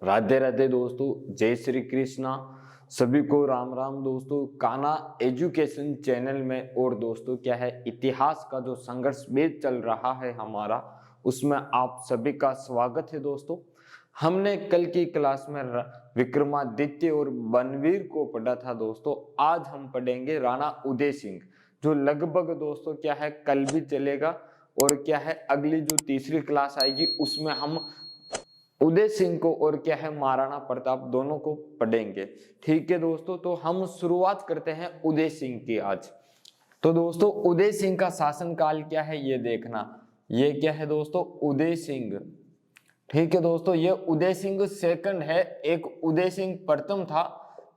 राधे राधे दोस्तों, जय श्री कृष्णा। सभी को राम राम दोस्तों। कान्हा एजुकेशन चैनल में और दोस्तों क्या है, इतिहास का जो संघर्ष वेद चल रहा है हमारा, उसमें आप सभी का स्वागत है दोस्तों। हमने कल की क्लास में विक्रमादित्य और बनवीर को पढ़ा था दोस्तों। आज हम पढ़ेंगे राणा उदय सिंह, जो लगभग दोस्तों क्या है कल भी चलेगा। और क्या है अगली जो तीसरी क्लास आएगी उसमें हम उदय सिंह को और क्या है महाराणा प्रताप दोनों को पढ़ेंगे। ठीक है दोस्तों, तो हम शुरुआत करते हैं उदय सिंह की आज। तो दोस्तों उदय सिंह का शासनकाल क्या है ये देखना। ये क्या है दोस्तों, उदय सिंह। ठीक है दोस्तों, ये उदय सिंह सेकंड है। एक उदय सिंह प्रथम था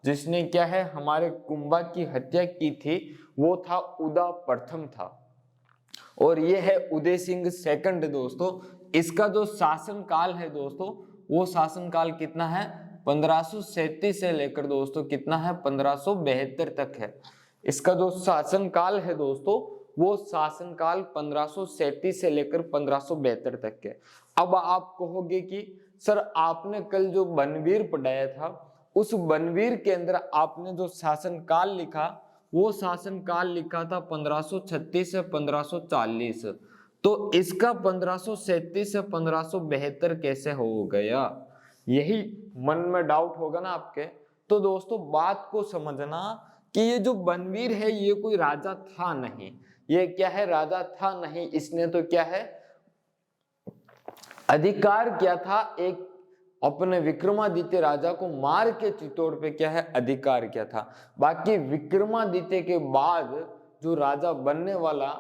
जिसने क्या है हमारे कुंभा की हत्या की थी, वो था उदा प्रथम था। और ये है उदय सिंह सेकंड दोस्तों। इसका जो शासन काल है दोस्तों, वो शासन काल कितना है, 1537 से लेकर दोस्तों कितना है 1572 तक है। इसका जो शासन काल है दोस्तों, वो शासन काल 1537 से लेकर 1572 तक है। अब आप कहोगे कि सर आपने कल जो बनवीर पढ़ाया था, उस बनवीर के अंदर आपने जो शासन काल लिखा, वो शासन काल लिखा था 1536 से 1540। तो इसका 1537 से 1572 कैसे हो गया, यही मन में डाउट होगा ना आपके। तो दोस्तों बात को समझना कि ये जो बनवीर है ये कोई राजा था नहीं। ये क्या है, राजा था नहीं। इसने तो क्या है अधिकार किया था, एक अपने विक्रमादित्य राजा को मार के चित्तौड़ पे क्या है अधिकार किया था। बाकी विक्रमादित्य के बाद जो राजा बनने वाला,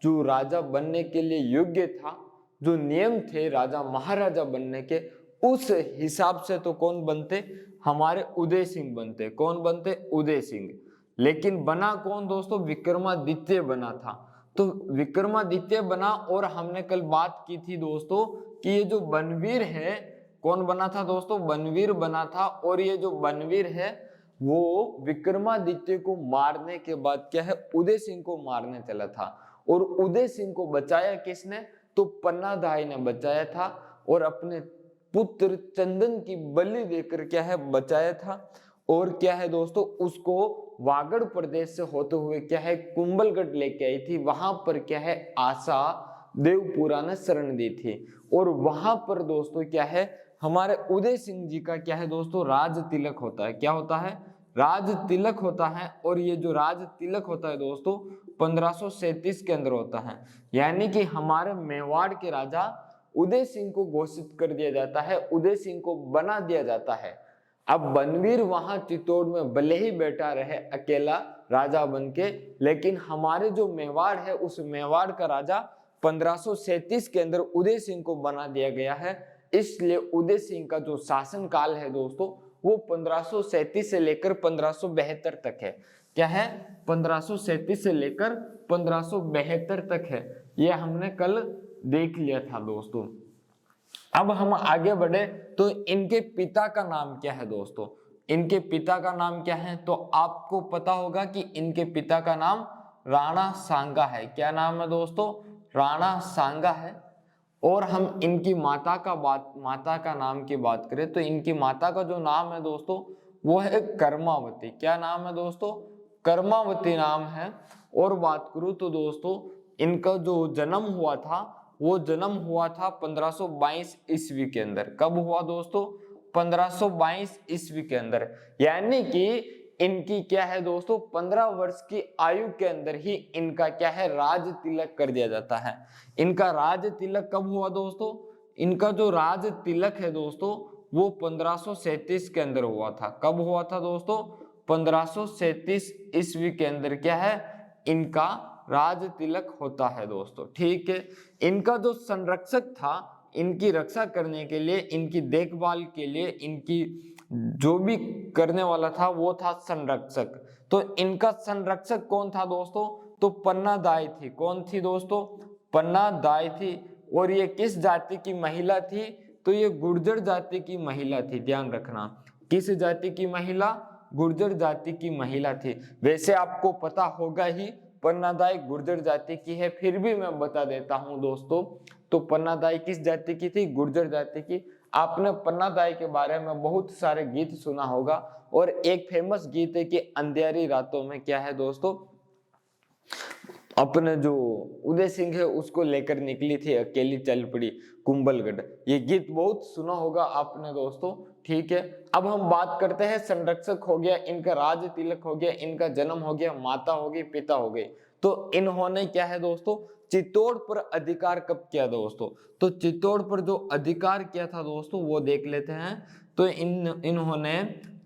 जो राजा बनने के लिए योग्य था, जो नियम थे राजा महाराजा बनने के, उस हिसाब से तो कौन बनते, हमारे उदय सिंह बनते। कौन बनते, उदय सिंह। लेकिन बना कौन दोस्तों, विक्रमादित्य बना था। तो विक्रमादित्य बना। और हमने कल बात की थी दोस्तों कि ये जो बनवीर है, कौन बना था दोस्तों, बनवीर बना था। और ये जो बनवीर है वो विक्रमादित्य को मारने के बाद क्या है उदय सिंह को मारने चला था। और उदय सिंह को बचाया किसने, तो पन्नादाई ने बचाया था। और अपने पुत्र चंदन की बलि देकर क्या है बचाया था। और क्या है दोस्तों, उसको वागड़ प्रदेश से होते हुए क्या है कुंभलगढ़ लेके आई थी। वहां पर क्या है आशा देवपुरा ने शरण दी थी। और वहां पर दोस्तों क्या है हमारे उदय सिंह जी का क्या है दोस्तों राज तिलक होता है। क्या होता है, राज तिलक होता है। और ये जो राज तिलक होता है दोस्तों 1537 के अंदर होता है। यानी कि हमारे मेवाड़ के राजा उदय सिंह को घोषित कर दिया जाता है, उदय सिंह को बना दिया जाता है। अब बनवीर वहां चित्तौड़ में भले ही बैठा रहे अकेला राजा बन के, लेकिन हमारे जो मेवाड़ है उस मेवाड़ का राजा 1537 के अंदर उदय सिंह को बना दिया गया है। इसलिए उदय सिंह का जो शासन काल है दोस्तों, वो 1537 से लेकर 1572 तक है। क्या है, 1537 से लेकर 1572 तक है। यह हमने कल देख लिया था दोस्तों। अब हम आगे बढ़े तो इनके पिता का नाम क्या है दोस्तों, इनके पिता का नाम क्या है, तो आपको पता होगा कि इनके पिता का नाम राणा सांगा है। क्या नाम है दोस्तों, राणा सांगा है। और हम इनकी माता का नाम की बात करें तो इनकी माता का जो नाम है दोस्तों वो है कर्मावती। क्या नाम है दोस्तों, कर्मावती नाम है। और बात करूं तो दोस्तों इनका जो जन्म हुआ था, वो जन्म हुआ था 1522 ईस्वी के अंदर। कब हुआ दोस्तों, 1522 ईस्वी के अंदर। यानी कि इनकी क्या है दोस्तों 15 वर्ष की आयु के अंदर ही इनका क्या है राज तिलक कर दिया जाता है। इनका राज तिलक कब हुआ दोस्तों, इनका जो राज तिलक है दोस्तों वो 1537 के अंदर हुआ था। कब हुआ था दोस्तों, 1537 ईस्वी के अंदर क्या है इनका राज तिलक होता है दोस्तों। ठीक है, इनका जो संरक्षक था, इनकी रक्षा करने के लिए, इनकी देखभाल के लिए, इनकी जो भी करने वाला था वो था संरक्षक। तो इनका संरक्षक कौन था दोस्तों, तो पन्नादाई थी। कौन थी दोस्तों, पन्नादाई थी। और ये किस जाति की महिला थी, तो ये गुर्जर जाति की महिला थी। ध्यान रखना, किस जाति की महिला, गुर्जर जाति की महिला थी। वैसे आपको पता होगा ही पन्नादाई गुर्जर जाति की है, फिर भी मैं बता देता हूं दोस्तों। तो पन्नादाई किस जाति की थी, गुर्जर जाति की। आपने पन्नादाई के बारे में बहुत सारे गीत सुना होगा, और एक फेमस गीत है कि अंधेरी रातों में क्या है दोस्तों, अपने जो उदय सिंह है उसको लेकर निकली थी अकेली चल पड़ी कुंभलगढ़। ये गीत बहुत सुना होगा आपने दोस्तों। ठीक है, अब हम बात करते हैं संरक्षक हो गया, इनका राज तिलक हो गया, इनका जन्म हो गया, माता हो गई, पिता हो गए। तो इन्होंने क्या है दोस्तों, चित्तौड़ पर अधिकार कब किया दोस्तों? तो चित्तौड़ पर जो अधिकार किया था दोस्तों वो देख लेते हैं। तो इन्होंने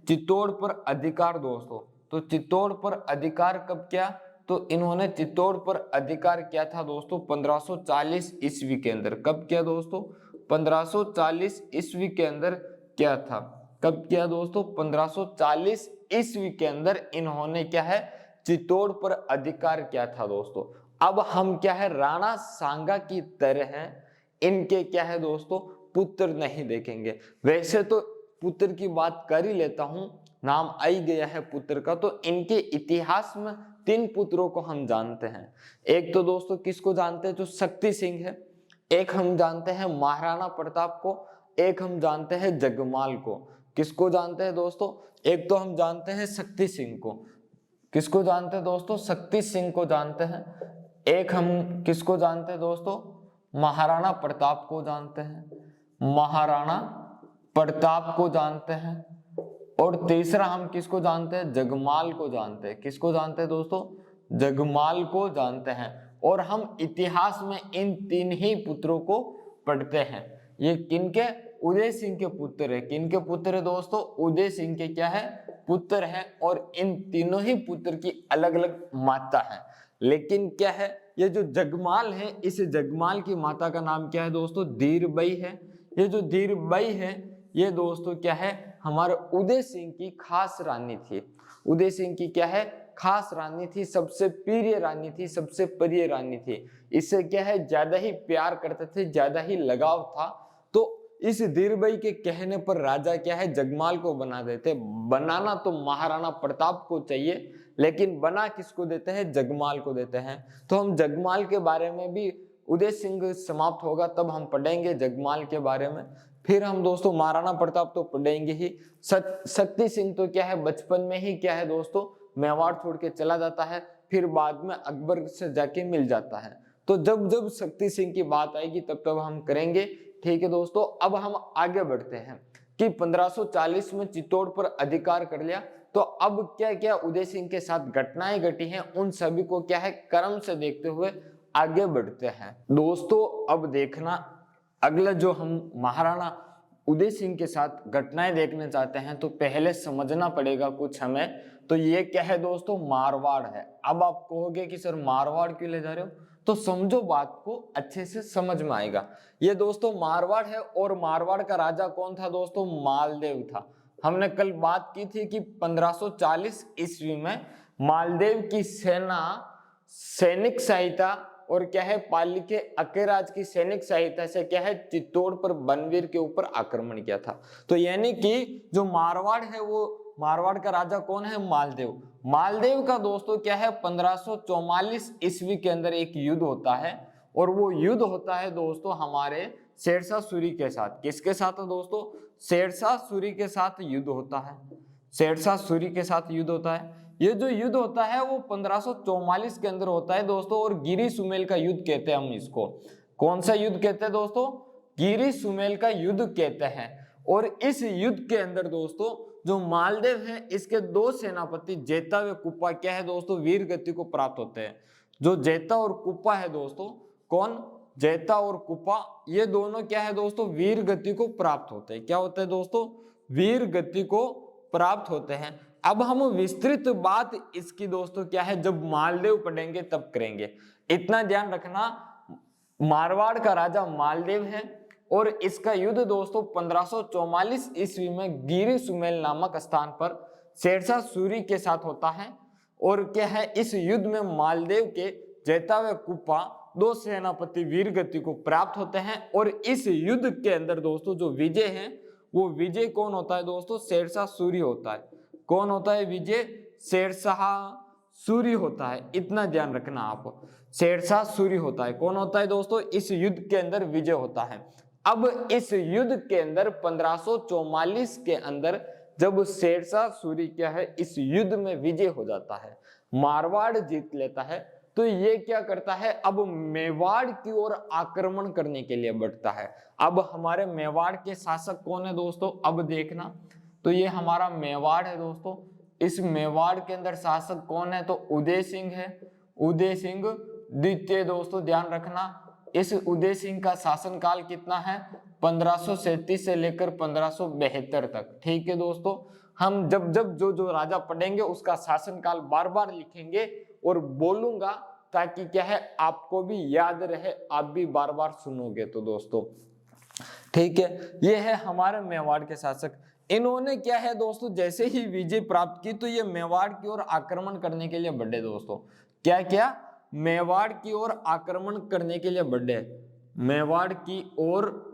चित्तौड़ पर अधिकार दोस्तों, तो चित्तौड़ पर अधिकार कब किया? तो इन्होंने चित्तौड़ पर अधिकार किया था दोस्तों 1540 ईस्वी के अंदर। कब किया दोस्तों? 1540 ईस्वी के अंदर क्या था? कब किया दोस्तों? 1540 ईस्वी के अंदर इन्होंने क्या है, चित्तौड़ पर अधिकार किया था दोस्तों। अब हम क्या है, राणा सांगा की तरह इनके क्या है दोस्तों, पुत्र नहीं देखेंगे। वैसे तो पुत्र की बात कर ही लेता हूं, नाम आ ही गया है पुत्र का, तो इनके इतिहास में 3 पुत्रों को हम जानते हैं। एक तो दोस्तों किसको जानते हैं, जो शक्ति सिंह है, एक हम जानते हैं महाराणा प्रताप को, एक हम जानते हैं जगमाल को। किसको जानते हैं दोस्तों? एक तो हम जानते हैं शक्ति सिंह को। किसको जानते हैं दोस्तों? शक्ति सिंह को जानते हैं। एक हम किसको जानते हैं दोस्तों? महाराणा प्रताप को जानते हैं, महाराणा प्रताप को जानते हैं। और तीसरा हम किसको जानते हैं? जगमाल को जानते हैं। किसको जानते हैं दोस्तों? जगमाल को जानते हैं। और हम इतिहास में इन 3 ही पुत्रों को पढ़ते हैं। ये किनके? उदय सिंह के पुत्र है। किनके पुत्र है दोस्तों? उदय सिंह के क्या है? पुत्र है। और इन तीनों ही पुत्र की अलग अलग माता है। लेकिन क्या है, ये जो जगमाल है, इस जगमाल की माता का नाम क्या है दोस्तों? धीरबाई है। ये जो धीरबाई है, ये दोस्तों क्या है, हमारे उदय सिंह की खास रानी थी। उदय सिंह की क्या है? खास रानी थी, सबसे प्रिय रानी थी, सबसे प्रिय रानी थी। इससे क्या है, ज्यादा ही प्यार करते थे, ज्यादा ही लगाव था। तो इस धीरबाई के कहने पर राजा क्या है, जगमाल को बना देते। बनाना तो महाराणा प्रताप को चाहिए, लेकिन बना किसको देते हैं? जगमाल को देते हैं। तो हम जगमाल के बारे में भी, उदय सिंह समाप्त होगा तब हम पढ़ेंगे जगमाल के बारे में। फिर हम दोस्तों महाराणा प्रताप तो पढ़ेंगे ही। शक्ति सिंह तो क्या है, बचपन में ही क्या है दोस्तों, मेवाड़ छोड़ के चला जाता है, फिर बाद में अकबर से जाके मिल जाता है। तो जब जब शक्ति सिंह की बात आएगी तब तब हम करेंगे। ठीक है दोस्तों, अब हम आगे बढ़ते हैं कि 1540 में चित्तौड़ पर अधिकार कर लिया, तो अब क्या क्या उदय सिंह के साथ घटनाएं घटी हैं, उन सभी को क्या है, क्रम से देखते हुए आगे बढ़ते हैं। दोस्तों अब देखना, अगला जो हम महाराणा उदय सिंह के साथ घटनाएं देखने चाहते हैं, तो पहले समझना पड़ेगा कुछ हमें। तो ये क्या है दोस्तों? मारवाड़ है। अब आप कहोगे कि सर मारवाड़ क्यों ले जा रहे हो, तो समझो, बात को अच्छे से समझ में आएगा। ये दोस्तों मारवाड़ है, और मारवाड़ का राजा कौन था दोस्तों? मालदेव था। हमने कल बात की थी कि 1540 ईस्वी में मालदेव की सेना सैनिक सहायता और क्या है, पाली के अकेराज की सैनिक सहायता से क्या है, चित्तौड़ पर बनवीर के ऊपर आक्रमण किया था। तो यानी कि जो मारवाड़ है, वो मारवाड़ का राजा कौन है? मालदेव। मालदेव का दोस्तों क्या है, 1544 ईस्वी के अंदर एक युद्ध होता है, और वो युद्ध होता है दोस्तों हमारे शेरशाह सूरी के साथ। किसके साथ है दोस्तों? शेरशाह सूरी के साथ युद्ध होता है। शेरशाह सूरी के साथ युद्ध होता है। ये जो युद्ध होता है वो 1544 के अंदर होता है दोस्तों, और गिरी सुमेल का युद्ध कहते हैं हम इसको। कौन सा युद्ध कहते हैं दोस्तों? गिरी सुमेल का युद्ध कहते हैं। और इस युद्ध के अंदर दोस्तों जो मालदेव है, इसके 2 सेनापति जेता व कुप्पा क्या है दोस्तों, वीर गति को प्राप्त होते हैं। जो जेता और कुप्पा है दोस्तों, कौन? जेता और कुप्पा, ये दोनों क्या है दोस्तों, वीर गति को प्राप्त होते हैं। क्या होते हैं दोस्तों? वीर गति को प्राप्त होते हैं। अब हम विस्तृत बात इसकी दोस्तों क्या है, जब मालदेव पढ़ेंगे तब करेंगे। इतना ध्यान रखना, मारवाड़ का राजा मालदेव है, और इसका युद्ध दोस्तों 1544 ईस्वी में गिरी सुमेल नामक स्थान पर शेरशाह सूरी के साथ होता है। और क्या है, इस युद्ध में मालदेव के जेता व कुप्पा 2 सेनापति वीर गति को प्राप्त होते हैं। और इस युद्ध के अंदर दोस्तों जो विजय है, वो विजय कौन होता है दोस्तों? शेरशाह सूरी होता है। कौन होता है विजय? शेरशाह सूरी होता है। इतना ध्यान रखना आप, शेरशाह सूरी होता है। कौन होता है दोस्तों? इस युद्ध के अंदर विजय होता है। अब इस युद्ध के अंदर 1544 के अंदर जब शेरशाह सूरी क्या है इस युद्ध में विजय हो जाता है, मारवाड़ जीत लेता है, तो ये क्या करता है, अब मेवाड़ की ओर आक्रमण करने के लिए बढ़ता है। अब हमारे मेवाड़ के शासक कौन है दोस्तों, अब देखना, तो ये हमारा मेवाड़ है दोस्तों। इस मेवाड़ के अंदर शासक कौन है, तो उदय सिंह है, उदय सिंह द्वितीय दोस्तों, ध्यान रखना। इस उदय सिंह का शासनकाल कितना है, 1537 से लेकर 1572 तक। ठीक है दोस्तों, हम जब जब जो जो राजा पढ़ेंगे उसका शासनकाल बार बार लिखेंगे और बोलूंगा, ताकि क्या है आपको भी याद रहे, आप भी बार बार सुनोगे तो दोस्तों। ठीक है, ये है हमारे मेवाड़ के शासक। इन्होंने क्या है दोस्तों, जैसे ही विजय प्राप्त की तो ये मेवाड़ की ओर आक्रमण करने के लिए बढ़े दोस्तों। क्या क्या, मेवाड़ की ओर आक्रमण करने के लिए बढ़े, मेवाड़ की ओर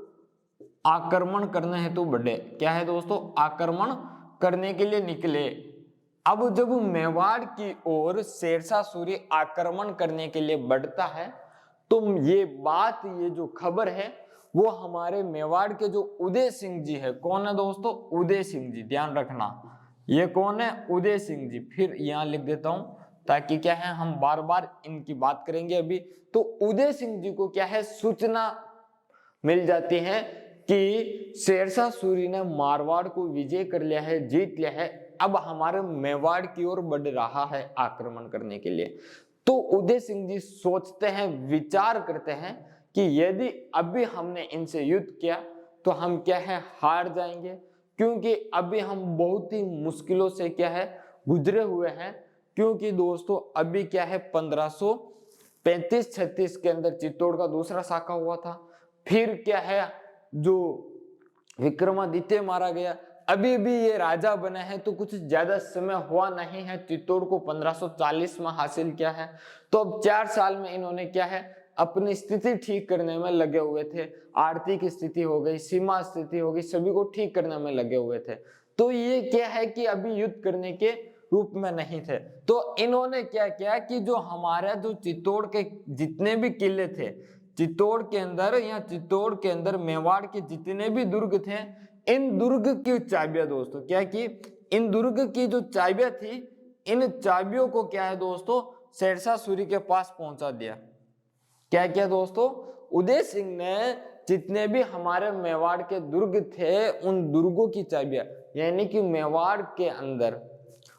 आक्रमण करने हेतु बढ़े। क्या है दोस्तों, आक्रमण करने के लिए निकले। अब जब मेवाड़ की ओर शेरशाह सूरी आक्रमण करने के लिए बढ़ता है, तो ये बात, ये जो खबर है वो हमारे मेवाड़ के जो उदय सिंह जी है, कौन है दोस्तों, उदय सिंह जी, ध्यान रखना, ये कौन है, उदय सिंह जी। फिर यहां लिख देता हूं ताकि क्या है हम बार बार इनकी बात करेंगे अभी। तो उदय सिंह जी को क्या है, सूचना मिल जाती है कि शेरशाह सूरी ने मारवाड़ को विजय कर लिया है, जीत लिया है, अब हमारे मेवाड़ की ओर बढ़ रहा है आक्रमण करने के लिए। तो उदय सिंह जी सोचते हैं, विचार करते हैं कि यदि अभी हमने इनसे युद्ध किया तो हम क्या है, हार जाएंगे, क्योंकि अभी हम बहुत ही मुश्किलों से क्या है गुजरे हुए हैं। क्योंकि दोस्तों अभी क्या है, 1535-36 के अंदर चित्तौड़ का दूसरा शाखा हुआ था, फिर क्या है जो विक्रमादित्य मारा गया, अभी भी ये राजा बने हैं, तो कुछ ज्यादा समय हुआ नहीं है, चित्तौड़ को 1540 में हासिल किया है। तो अब 4 साल में इन्होंने क्या है अपनी स्थिति ठीक करने में लगे हुए थे, आर्थिक स्थिति हो गई, सीमा स्थिति हो गई, सभी को ठीक करने में लगे हुए थे। तो ये क्या है कि अभी युद्ध करने के रूप में नहीं थे। तो इन्होंने क्या किया कि जो हमारा जो चित्तौड़ के जितने भी किले थे, चित्तौड़ के अंदर या चित्तौड़ के अंदर मेवाड़ के जितने भी दुर्ग थे, इन दुर्ग की चाबियां दोस्तों, क्या की, इन दुर्ग की जो चाबियां थी, इन चाबियों को क्या है दोस्तों, शेरशाह सूरी के पास पहुंचा दिया। क्या किया दोस्तों, उदय सिंह ने जितने भी हमारे मेवाड़ के दुर्ग थे, उन दुर्गों की चाबियां, यानी कि मेवाड़ के अंदर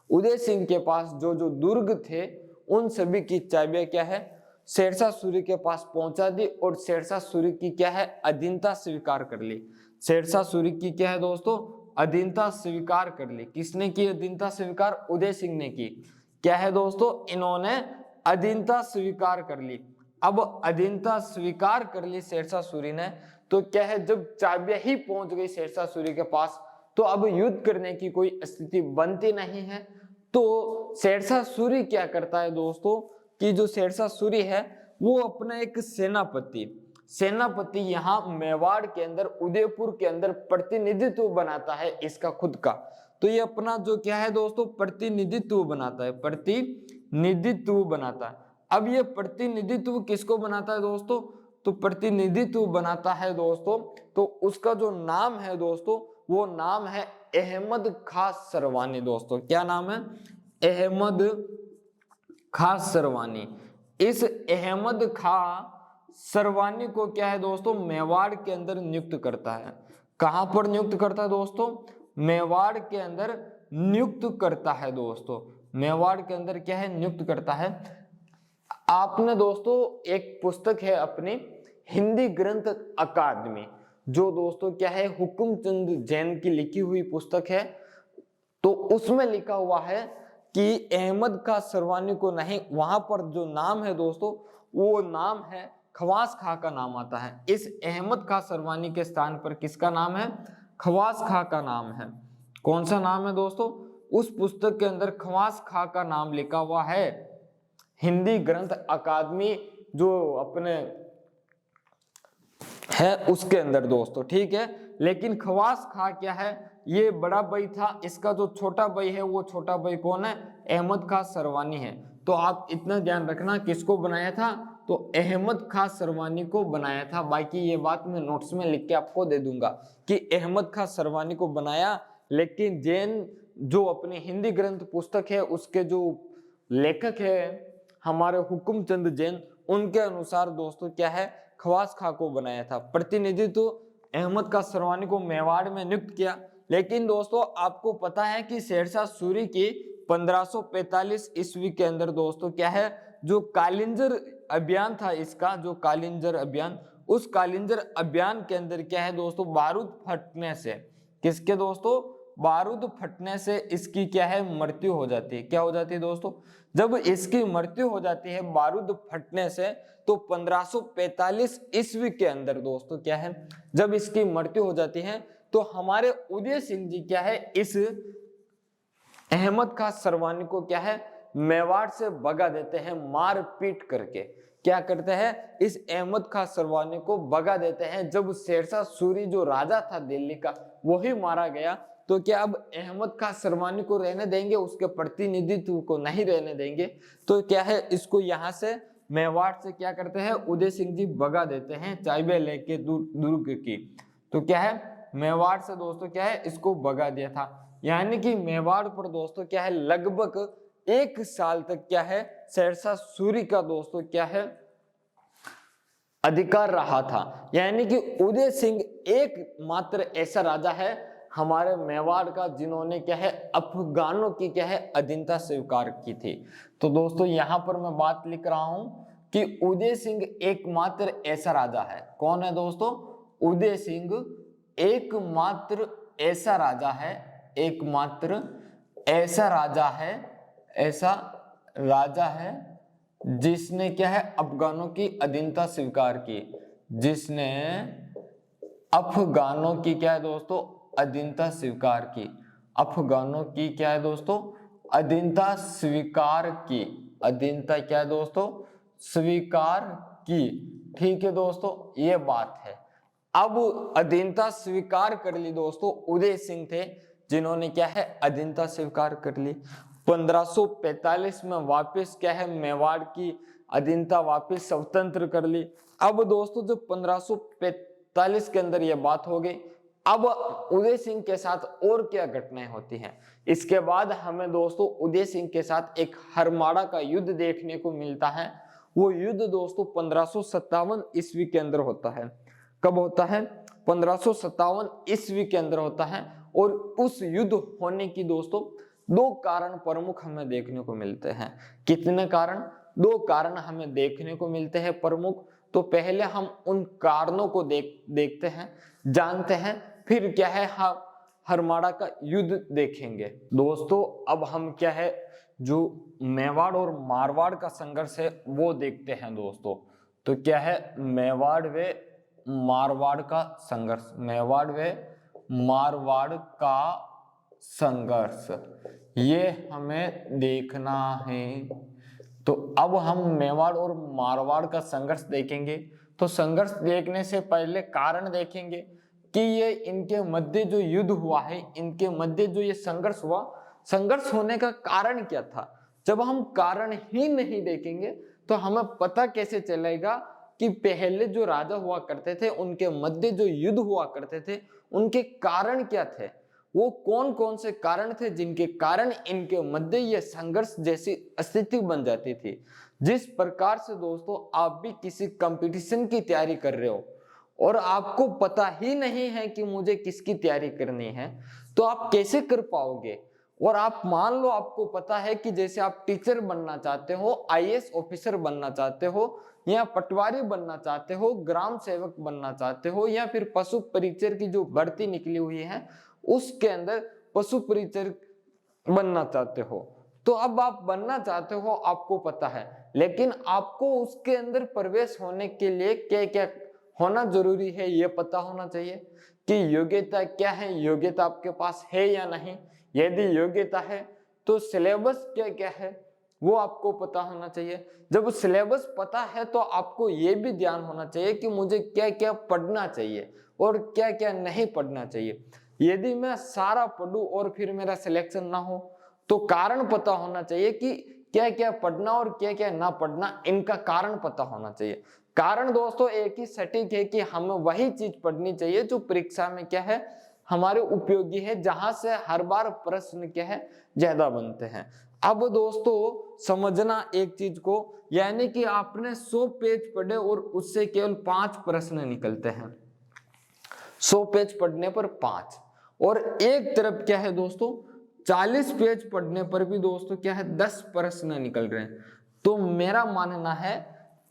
उदय सिंह के पास जो जो दुर्ग थे, उन सभी की चाबियां क्या है, शेरशाह सूरी के पास पहुंचा दी, और शेरशाह सूरी की क्या है, अधीनता स्वीकार कर ली। शेरशाह सूरी की क्या है दोस्तों, अधीनता स्वीकार कर ली। किसने की अधीनता स्वीकार, उदय सिंह ने की। क्या है दोस्तों, इन्होंने अधीनता स्वीकार कर ली। अब अधीनता स्वीकार कर ली शेरशाह सूरी ने, तो क्या है, जब चाबियां ही पहुंच गई शेरशाह सूरी के पास, तो अब युद्ध करने की कोई स्थिति बनती नहीं है। तो शेरशाह सूरी क्या करता है दोस्तों, कि जो शेरशाह सूरी है वो अपना एक सेनापति यहाँ मेवाड़ के अंदर, उदयपुर के अंदर प्रतिनिधित्व बनाता है इसका खुद का। तो ये अपना जो क्या है दोस्तों, प्रतिनिधित्व बनाता है, प्रतिनिधित्व बनाता है। अब ये प्रतिनिधित्व किसको बनाता है दोस्तों, तो प्रतिनिधित्व बनाता है दोस्तों, तो उसका जो नाम है दोस्तों, वो नाम है अहमद खां सरवानी दोस्तों। क्या नाम है, अहमद खां सरवानी। इस अहमद खां सरवानी को क्या है दोस्तों, मेवाड़ के अंदर नियुक्त करता है। कहां पर नियुक्त करता है दोस्तों, मेवाड़ के अंदर नियुक्त करता है दोस्तों, मेवाड़ के अंदर क्या है, नियुक्त करता है। आपने दोस्तों एक पुस्तक है अपनी हिंदी ग्रंथ अकादमी, जो दोस्तों क्या है, हुकुमचंद जैन की लिखी हुई पुस्तक है। तो उसमें लिखा हुआ है कि अहमद खां सरवानी को नहीं, वहां पर जो नाम है दोस्तों, वो नाम है खवास खां का नाम आता है। इस अहमद खां सरवानी के स्थान पर किसका नाम है, खवास खां का नाम है। कौन सा नाम है दोस्तों, उस पुस्तक के अंदर खवास खां का नाम लिखा हुआ है, हिंदी ग्रंथ अकादमी जो अपने है उसके अंदर दोस्तों। ठीक है, लेकिन खवास खां क्या है, ये बड़ा भाई था, इसका जो छोटा भाई है वो छोटा भाई कौन है, अहमद खां सरवानी है। तो आप इतना ध्यान रखना, किसको बनाया था, तो अहमद खां सरवानी को बनाया था। बाकी ये बात मैं नोट्स में लिख के आपको दे दूंगा कि अहमद खां सरवानी को बनाया, लेकिन जैन जो अपने हिंदी ग्रंथ पुस्तक है उसके जो लेखक है हमारे हुकुमचंद जैन, उनके अनुसार दोस्तों क्या है, खवास खां को बनाया था। प्रतिनिधित्व तो अहमद खां सरवानी को मेवाड़ में नियुक्त किया। लेकिन दोस्तों आपको पता है कि शेरशाह सूरी की 1545 ईस्वी के अंदर दोस्तों क्या है, जो कालिंजर अभियान था इसका, जो कालिंजर अभियान, उस कालिंजर अभियान के अंदर क्या है दोस्तों, बारूद फटने से, किसके दोस्तों, बारूद फटने से इसकी क्या है, मृत्यु हो जाती है। क्या हो जाती है दोस्तों, जब इसकी मृत्यु हो जाती है बारूद फटने से, तो 1545 ईस्वी के अंदर दोस्तों क्या है, जब इसकी मृत्यु हो जाती है तो हमारे उदय सिंह जी क्या है, इस अहमद खां सरवानी को क्या है, मेवाड़ से भगा देते हैं मार पीट करके। क्या करते हैं, इस अहमद खां सरवानी को भगा देते हैं। जब शेरशाह सूरी जो राजा था दिल्ली का वो ही मारा गया, तो क्या अब अहमद खां सरवानी को रहने देंगे, उसके प्रतिनिधित्व को नहीं रहने देंगे। तो क्या है, इसको यहाँ से मेवाड़ से क्या करते हैं, उदय सिंह जी भगा देते हैं चाइबे लेके दुर्ग की। तो क्या है, मेवाड़ से दोस्तों क्या है, इसको भगा दिया था। यानी कि मेवाड़ पर दोस्तों क्या है, लगभग 1 साल तक क्या है, शेरशाह सूरी का दोस्तों क्या है, अधिकार रहा था। यानी कि उदय सिंह एकमात्र ऐसा राजा है हमारे मेवाड़ का जिन्होंने क्या है, अफगानों की क्या है, अधीनता स्वीकार की थी। तो दोस्तों यहां पर मैं बात लिख रहा हूं कि उदय सिंह एकमात्र ऐसा राजा है। कौन है दोस्तों, उदय सिंह एकमात्र ऐसा राजा है, एकमात्र ऐसा राजा है, ऐसा राजा है जिसने क्या है, अफगानों की अधीनता स्वीकार की, जिसने अफगानों की क्या है दोस्तों, अधीनता स्वीकार की, अफगानों की क्या है दोस्तों, अधीनता स्वीकार की, अधीनता क्या है दोस्तों, स्वीकार की। ठीक है दोस्तों, ये बात है। अब अधीनता स्वीकार कर ली दोस्तों, उदय सिंह थे जिन्होंने क्या है, अधीनता स्वीकार कर ली। 1545 में वापस क्या है, मेवाड़ की अधीनता वापस स्वतंत्र कर ली। अब दोस्तों जब 1545 के अंदर यह बात हो गई, अब उदय सिंह के साथ और क्या घटनाएं होती हैं, इसके बाद हमें दोस्तों उदय सिंह के साथ एक हरमाड़ा का युद्ध देखने को मिलता है। वो युद्ध दोस्तों 1557 ईस्वी के अंदर होता है। कब होता है, 1557 ईस्वी के अंदर होता है। और उस युद्ध होने की दोस्तों 2 कारण प्रमुख हमें देखने को मिलते हैं। कितने कारण, 2 कारण हमें देखने को मिलते हैं प्रमुख। तो पहले हम उन कारणों को देखते हैं, जानते हैं, फिर क्या है, हरमाड़ा का युद्ध देखेंगे। दोस्तों अब हम क्या है, जो मेवाड़ और मारवाड़ का संघर्ष है वो देखते हैं दोस्तों। तो क्या है, मेवाड़ व मारवाड़ का संघर्ष, मेवाड़ व मारवाड़ का संघर्ष, ये हमें देखना है। तो अब हम मेवाड़ और मारवाड़ का संघर्ष देखेंगे। तो संघर्ष देखने से पहले कारण देखेंगे कि ये इनके मध्य जो युद्ध हुआ है, इनके मध्य जो ये संघर्ष हुआ, संघर्ष होने का कारण क्या था। जब हम कारण ही नहीं देखेंगे तो हमें पता कैसे चलेगा कि पहले जो राजा हुआ करते थे उनके मध्य जो युद्ध हुआ करते थे उनके कारण क्या थे, वो कौन कौन से कारण थे जिनके कारण इनके मध्य ये संघर्ष जैसी स्थिति बन जाती थी। जिस प्रकार से दोस्तों आप भी किसी कंपटीशन की तैयारी कर रहे हो और आपको पता ही नहीं है कि मुझे किसकी तैयारी करनी है, तो आप कैसे कर पाओगे। और आप मान लो आपको पता है कि जैसे आप टीचर बनना चाहते हो, आईएएस ऑफिसर बनना चाहते हो, या पटवारी बनना चाहते हो, ग्राम सेवक बनना चाहते हो, या फिर पशु परिचर की जो भर्ती निकली हुई है उसके अंदर पशु परिचर बनना चाहते हो। तो अब आप बनना चाहते हो, आपको पता है, लेकिन आपको उसके अंदर प्रवेश होने के लिए क्या क्या होना जरूरी है ये पता होना चाहिए कि योग्यता क्या है, योग्यता आपके पास है या नहीं। यदि योग्यता है तो सिलेबस क्या क्या है वो आपको पता होना चाहिए। जब सिलेबस पता है तो आपको ये भी ध्यान होना चाहिए कि मुझे क्या क्या पढ़ना चाहिए और क्या क्या नहीं पढ़ना चाहिए। यदि मैं सारा पढ़ूं और फिर मेरा सिलेक्शन ना हो तो कारण पता होना चाहिए कि क्या क्या पढ़ना और क्या क्या ना पढ़ना, इनका कारण पता होना चाहिए। कारण दोस्तों एक ही सटीक है कि हमें वही चीज पढ़नी चाहिए जो परीक्षा में क्या है हमारे उपयोगी है, जहां से हर बार प्रश्न क्या है ज्यादा बनते हैं। अब दोस्तों समझना एक चीज को, यानी कि आपने 100 पेज पढ़े और उससे केवल 5 प्रश्न निकलते हैं। 100 पेज पढ़ने पर 5, और एक तरफ क्या है दोस्तों 40 पेज पढ़ने पर भी दोस्तों क्या है 10 प्रश्न निकल रहे हैं। तो मेरा मानना है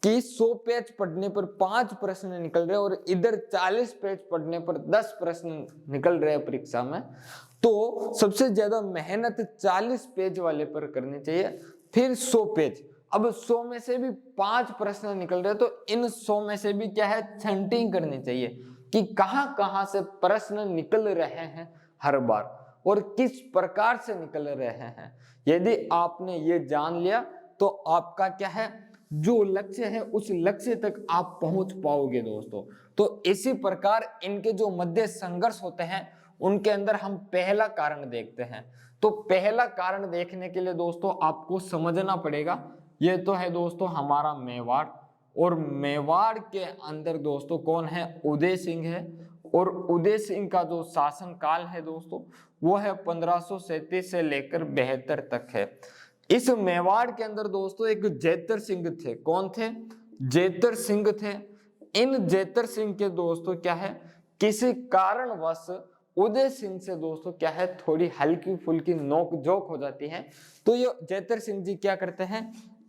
कि 100 पेज पढ़ने पर 5 प्रश्न निकल रहे हैं और इधर 40 पेज पढ़ने पर 10 प्रश्न निकल रहे हैं परीक्षा में, तो सबसे ज्यादा मेहनत 40 पेज वाले पर करनी चाहिए। फिर 100 पेज, अब 100 में से भी 5 प्रश्न निकल रहे हैं तो इन 100 में से भी क्या है छंटिंग करनी चाहिए कि कहां कहां से प्रश्न निकल रहे हैं हर बार और किस प्रकार से निकल रहे हैं। यदि आपने ये जान लिया तो आपका क्या है जो लक्ष्य है उस लक्ष्य तक आप पहुंच पाओगे दोस्तों। तो इसी प्रकार इनके जो मध्य संघर्ष होते हैं उनके अंदर हम पहला कारण देखते हैं। तो पहला कारण देखने के लिए दोस्तों आपको समझना पड़ेगा, ये तो है दोस्तों हमारा मेवाड़, और मेवाड़ के अंदर दोस्तों कौन है उदय सिंह है, और उदय सिंह का जो शासन काल है दोस्तों वो है 1537 से लेकर 72 तक है। इस मेवाड़ के अंदर दोस्तों एक जेतर सिंह थे। कौन थे? जेतर सिंह थे। इन जेतर सिंह के दोस्तों क्या है किसी कारणवश उदय सिंह से दोस्तों क्या है थोड़ी हल्की फुल्की नोक जोक हो जाती है। तो ये जेतर सिंह जी क्या करते हैं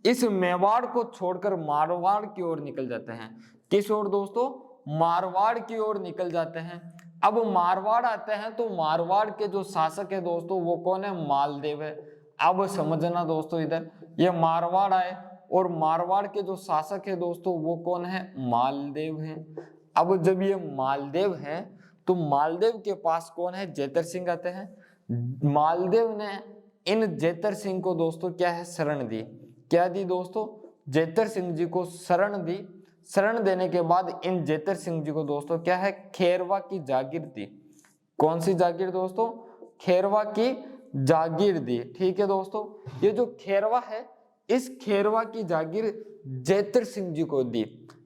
इस मेवाड़ को छोड़कर मारवाड़ की ओर निकल जाते हैं। किस ओर दोस्तों? मारवाड़ की ओर निकल जाते हैं। अब मारवाड़ आते हैं तो मारवाड़ के जो शासक है दोस्तों वो कौन है? मालदेव है। अब समझना दोस्तों इधर ये मारवाड़ आए और मारवाड़ के जो शासक है दोस्तों वो कौन है? मालदेव है। अब जब ये मालदेव है तो मालदेव के पास कौन है? जेतर सिंह आते हैं। मालदेव ने इन जेतर सिंह को दोस्तों क्या है शरण दी। क्या दी दोस्तों? जेतर सिंह जी को शरण दी। शरण देने के बाद इन जेतर सिंह जी को दोस्तों क्या है खेरवा की जागीर दी। कौन सी जागीर दोस्तों? खेरवा की जागीर दी। ठीक है दोस्तों, ये जो खेरवा है इस खेरवा की जागीर जेतर सिंह जी को दी।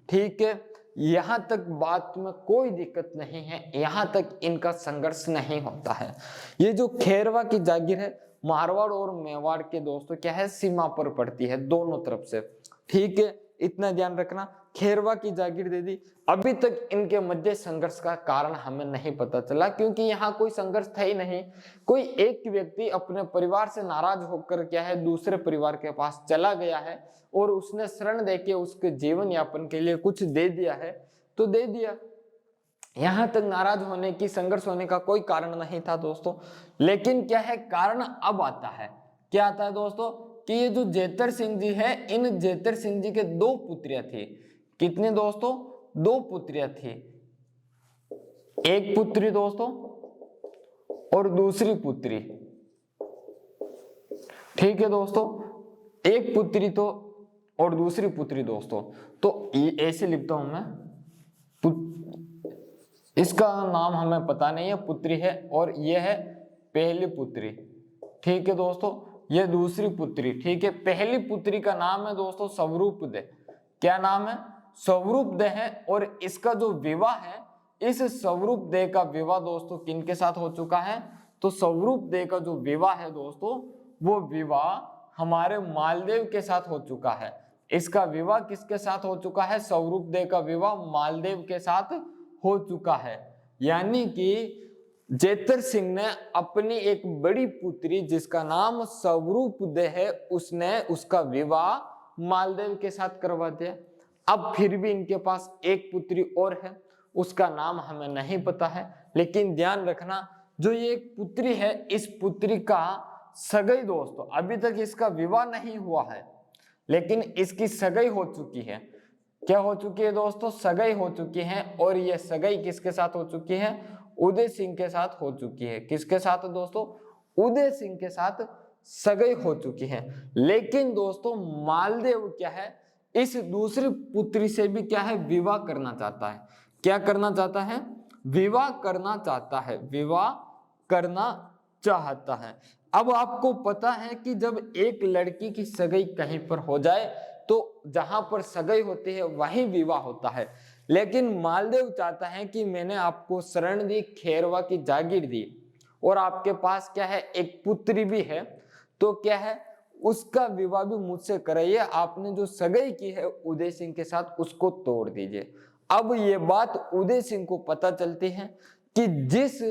ठीक है, यहां तक बात में कोई दिक्कत नहीं है, यहां तक इनका संघर्ष नहीं होता है। ये जो खेरवा की जागीर है मारवाड़ और मेवाड़ के दोस्तों क्या है सीमा पर पड़ती है दोनों तरफ से। ठीक है, इतना ध्यान रखना। खेरवा की जागीर दे दी। अभी तक इनके मध्य संघर्ष का कारण हमें नहीं पता चला क्योंकि यहाँ कोई संघर्ष था ही नहीं। कोई एक व्यक्ति अपने परिवार से नाराज होकर क्या है दूसरे परिवार के पास चला गया है और उसने शरण देके उसके जीवन यापन के लिए कुछ दे दिया है तो दे दिया। यहां तक नाराज होने की संघर्ष होने का कोई कारण नहीं था दोस्तों। लेकिन क्या है कारण अब आता है। क्या आता है दोस्तों कि ये जो जेतर सिंह जी है इन जेतर सिंह जी के 2 पुत्रियां थी। कितनी दोस्तों? 2 पुत्रियां थी। एक पुत्री दोस्तों और दूसरी पुत्री। ठीक है दोस्तों, एक पुत्री तो और दूसरी पुत्री दोस्तों। तो ऐसे लिखता हूं मैं, इसका नाम हमें पता नहीं है, पुत्री है और ये है पहली पुत्री। ठीक है दोस्तों, ये दूसरी पुत्री। ठीक है, पहली पुत्री का नाम है दोस्तों स्वरूपदे। क्या नाम है? स्वरूपदे है। और इसका जो विवाह है इस स्वरूपदे का विवाह दोस्तों किनके साथ हो चुका है? तो स्वरूपदे का जो विवाह है दोस्तों वो विवाह हमारे मालदेव के साथ हो चुका है। इसका विवाह किसके साथ हो चुका है? स्वरूपदे का विवाह मालदेव के साथ हो चुका है। यानी कि जेतर सिंह ने अपनी एक बड़ी पुत्री जिसका नाम स्वरूपदे है उसने उसका विवाह मालदेव के साथ करवा दिया। अब फिर भी इनके पास एक पुत्री और है, उसका नाम हमें नहीं पता है। लेकिन ध्यान रखना जो ये एक पुत्री है इस पुत्री का सगाई दोस्तों अभी तक इसका विवाह नहीं हुआ है लेकिन इसकी सगाई हो चुकी है। क्या हो चुकी है दोस्तों? सगाई हो चुकी है। और ये सगाई किसके साथ हो चुकी है? उदय सिंह के साथ हो चुकी है। किसके साथ दोस्तों? उदय सिंह के साथ सगाई हो चुकी है। लेकिन दोस्तों मालदेव क्या है इस दूसरी पुत्री से भी क्या है विवाह करना चाहता है। क्या करना चाहता है? विवाह करना चाहता है। विवाह करना चाहता है। अब आपको पता है कि जब एक लड़की की सगाई कहीं पर हो जाए तो जहां पर सगाई होती है वहीं विवाह होता है, लेकिन मालदेव चाहता है कि मैंने आपको शरण दी, खेरवा की जागीर दी और आपके पास क्या है, एक पुत्री भी है, तो क्या है, उसका विवाह भी मुझसे कराइए। आपने जो सगाई की है उदय सिंह के साथ उसको तोड़ दीजिए। अब ये बात उदय सिंह को पता चलती है कि जिस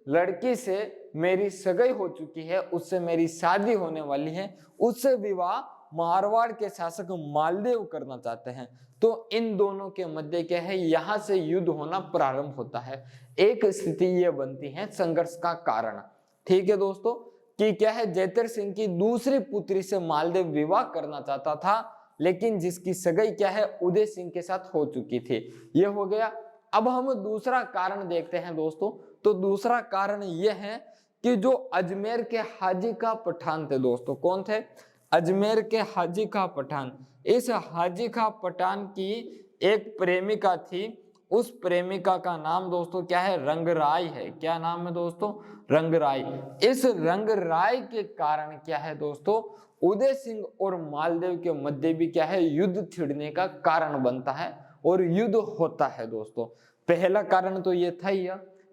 लड़की से मेरी सगाई हो चुकी है, उससे मेरी शादी होने वाली है, उससे विवाह मारवाड़ के शासक मालदेव करना चाहते हैं। तो इन दोनों के मध्य क्या है, यहां से युद्ध होना प्रारंभ होता है। एक स्थिति ये बनती है संघर्ष का कारण। ठीक है दोस्तों, कि क्या है, जयतर सिंह की दूसरी पुत्री से मालदेव विवाह करना चाहता था, लेकिन जिसकी सगाई क्या है, उदय सिंह के साथ हो चुकी थी। ये हो गया। अब हम दूसरा कारण देखते हैं दोस्तों। तो दूसरा कारण यह है कि जो अजमेर के हाजी का पठान थे दोस्तों, कौन थे, अजमेर के हाजी का पठान। इस हाजी का पठान की एक प्रेमिका थी, उस प्रेमिका का नाम दोस्तों क्या है, रंगराय है। क्या नाम है दोस्तों, रंगराय। इस रंगराय के कारण क्या है दोस्तों, उदय सिंह और मालदेव के मध्य भी क्या है, युद्ध छिड़ने का कारण बनता है और युद्ध होता है दोस्तों। पहला कारण तो ये था ही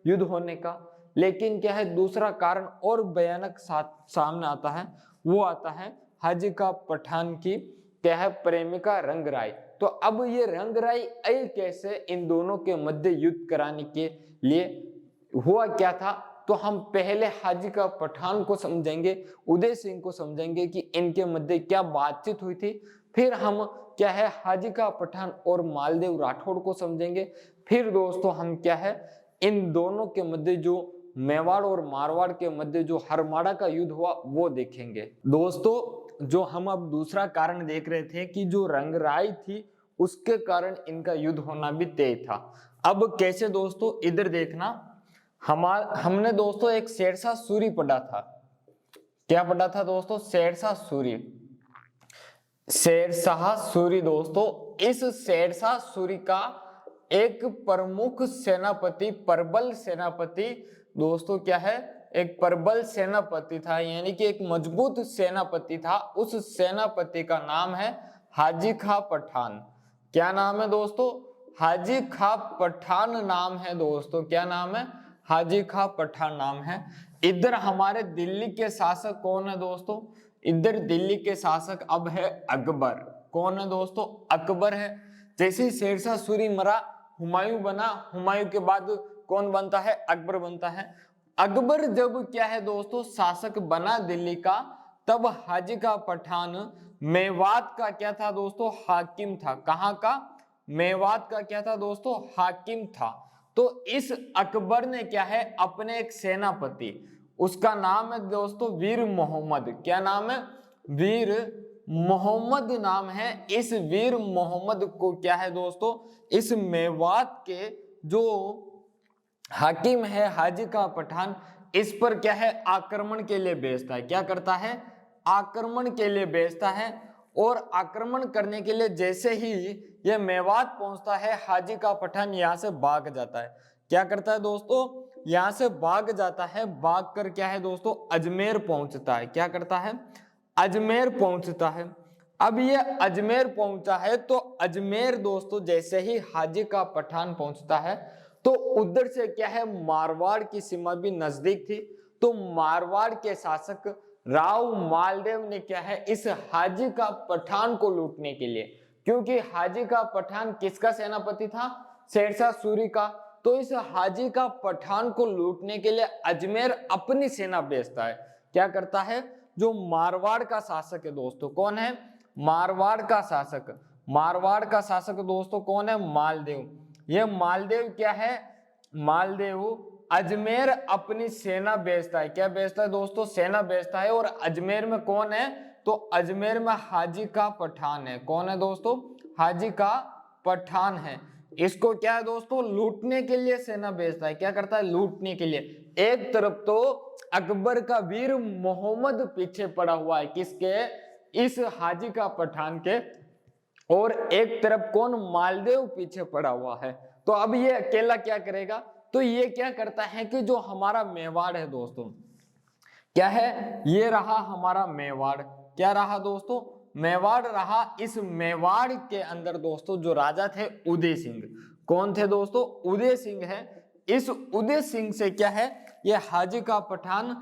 युद्ध होने का, लेकिन क्या है, दूसरा कारण और भयानक सामने आता है। वो आता है हाजी का पठान की क्या है, प्रेमिका रंगराय। तो अब ये रंगराय आई कैसे इन दोनों के मध्य युद्ध कराने के लिए, हुआ क्या था, तो हम पहले हाजी का पठान को समझेंगे, उदय सिंह को समझेंगे कि इनके मध्य क्या बातचीत हुई थी। फिर हम क्या है, हाजी का पठान और मालदेव राठौड़ को समझेंगे। फिर दोस्तों हम क्या है, इन दोनों के मध्य जो मेवाड़ और मारवाड़ के मध्य जो हरमाड़ा का युद्ध हुआ वो देखेंगे। दोस्तों जो हम अब दूसरा कारण देख रहे थे कि जो रंगराय थी उसके कारण इनका युद्ध होना भी तय था। अब कैसे दोस्तों, इधर देखना, हमने दोस्तों एक शेरशाह सूरी पढ़ा था। क्या पढ़ा था दोस्तों, शेरशाह सूरी। शेरशाह सूरी दोस्तों, इस शेरशाह सूरी का एक प्रमुख सेनापति, प्रबल सेनापति दोस्तों क्या है, एक प्रबल सेनापति था, यानी कि एक मजबूत सेनापति था। उस सेनापति का नाम है हाजी खा पठान। क्या नाम है दोस्तों, हाजी खा पठान नाम है दोस्तों। क्या नाम है, हाजी खा पठान नाम है। इधर हमारे दिल्ली के शासक कौन है दोस्तों, इधर दिल्ली के शासक अब है अकबर। कौन है दोस्तों, अकबर है। जैसे ही शेरशाह सूरी मरा, हुमायूं बना, हुमायूं के बाद कौन बनता है, अकबर बनता है। अकबर जब क्या है दोस्तों शासक बना दिल्ली का, तब हाजी का पठान मेवात का क्या था दोस्तों, हाकिम था। कहां का, मेवात का क्या था दोस्तों, हाकिम था। तो इस अकबर ने क्या है, अपने एक सेनापति, उसका नाम है दोस्तों वीर मोहम्मद। क्या नाम है, वीर मोहम्मद नाम है। इस वीर मोहम्मद को क्या है दोस्तों, इस मेवात के जो हाकिम है हाजी का पठान, इस पर क्या है, आक्रमण के लिए भेजता है। क्या करता है, आक्रमण के लिए भेजता है। और आक्रमण करने के लिए जैसे ही यह मेवात पहुंचता है, हाजी का पठान यहां से भाग जाता है। क्या करता है दोस्तों, यहां से भाग जाता है। भाग कर क्या है दोस्तों, अजमेर पहुंचता है। क्या करता है, अजमेर पहुंचता है। अब ये अजमेर पहुंचा है, तो अजमेर दोस्तों जैसे ही हाजी का पठान पहुंचता है, तो उधर से क्या है, मारवाड़ की सीमा भी नजदीक थी। तो मारवाड़ के शासक राव मालदेव ने क्या है, इस हाजी का पठान को लूटने के लिए, क्योंकि हाजी का पठान किसका सेनापति था, शेरशाह सूरी का, तो इस हाजी का पठान को लूटने के लिए अजमेर अपनी सेना भेजता है। क्या करता है, जो मारवाड़ का शासक है दोस्तों, कौन है, मारवाड़ का शासक, मारवाड़ का शासक दोस्तों कौन है, मालदेव। ये मालदेव क्या है, मालदेव अजमेर अपनी सेना भेजता है। क्या भेजता है दोस्तों, सेना भेजता है। और अजमेर में कौन है, तो अजमेर में हाजी का पठान है। कौन है दोस्तों, हाजी का पठान है। इसको क्या है दोस्तों, लूटने के लिए सेना भेजता है। क्या करता है, लूटने के लिए। एक तरफ तो अकबर का वीर मोहम्मद पीछे पड़ा हुआ है, किसके, इस हाजी का पठान के, और एक तरफ कौन, मालदेव पीछे पड़ा हुआ है। तो अब ये अकेला क्या करेगा, तो ये क्या करता है कि जो हमारा मेवाड़ है दोस्तों, क्या है, ये रहा हमारा मेवाड़। क्या रहा दोस्तों, मेवाड़ रहा। इस मेवाड़ के अंदर दोस्तों जो राजा थे उदय सिंह, कौन थे दोस्तों, उदय सिंह है। इस उदय सिंह से क्या है, ये हाजी का पठान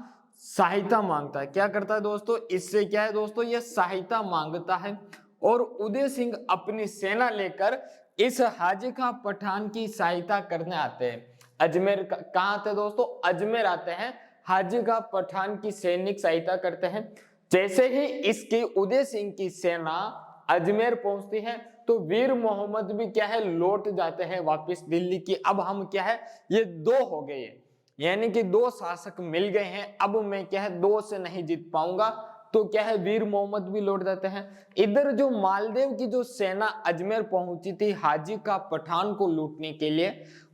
सहायता मांगता है। क्या करता है दोस्तों, इससे क्या है दोस्तों, ये सहायता मांगता है। और उदय सिंह अपनी सेना लेकर इस हाजी का पठान की सहायता करने आते हैं। अजमेर कहाँ आते हैं दोस्तों, अजमेर आते हैं, हाजी का पठान की सैनिक सहायता करते हैं। जैसे ही इसकी उदय सिंह की सेना अजमेर पहुंचती है तो वीर मोहम्मद भी क्या है, लौट जाते हैं वापस दिल्ली की। अब हम क्या है, ये दो हो गए, यानी कि दो शासक मिल गए हैं। अब मैं क्या है, दो से नहीं जीत पाऊंगा, तो क्या है, वीर मोहम्मद भी लौट जाते हैं। इधर जो मालदेव की जो सेना अजमेर पहुंची थी हाजी का पठान को लूटने के लिए,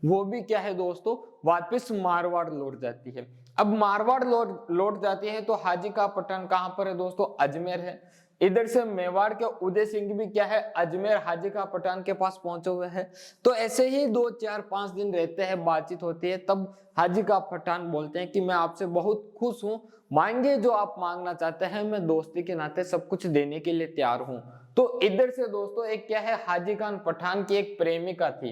वो भी क्या है दोस्तों, वापस मारवाड़ लौट जाती है। अब मारवाड़ लौट जाती है तो हाजी का पठान कहां पर है दोस्तों, अजमेर है। इधर से मेवाड़ के उदय सिंह भी क्या है, अजमेर हाजी का पठान के पास पहुंचे हुए हैं। तो ऐसे ही 2 4 5 दिन रहते हैं, बातचीत होती है, तब हाजी का पठान बोलते हैं कि मैं आपसे बहुत खुश हूं, मांगे जो आप मांगना चाहते हैं, मैं दोस्ती के नाते सब कुछ देने के लिए तैयार हूं। तो इधर से दोस्तों एक क्या है, हाजी खान पठान की एक प्रेमिका थी।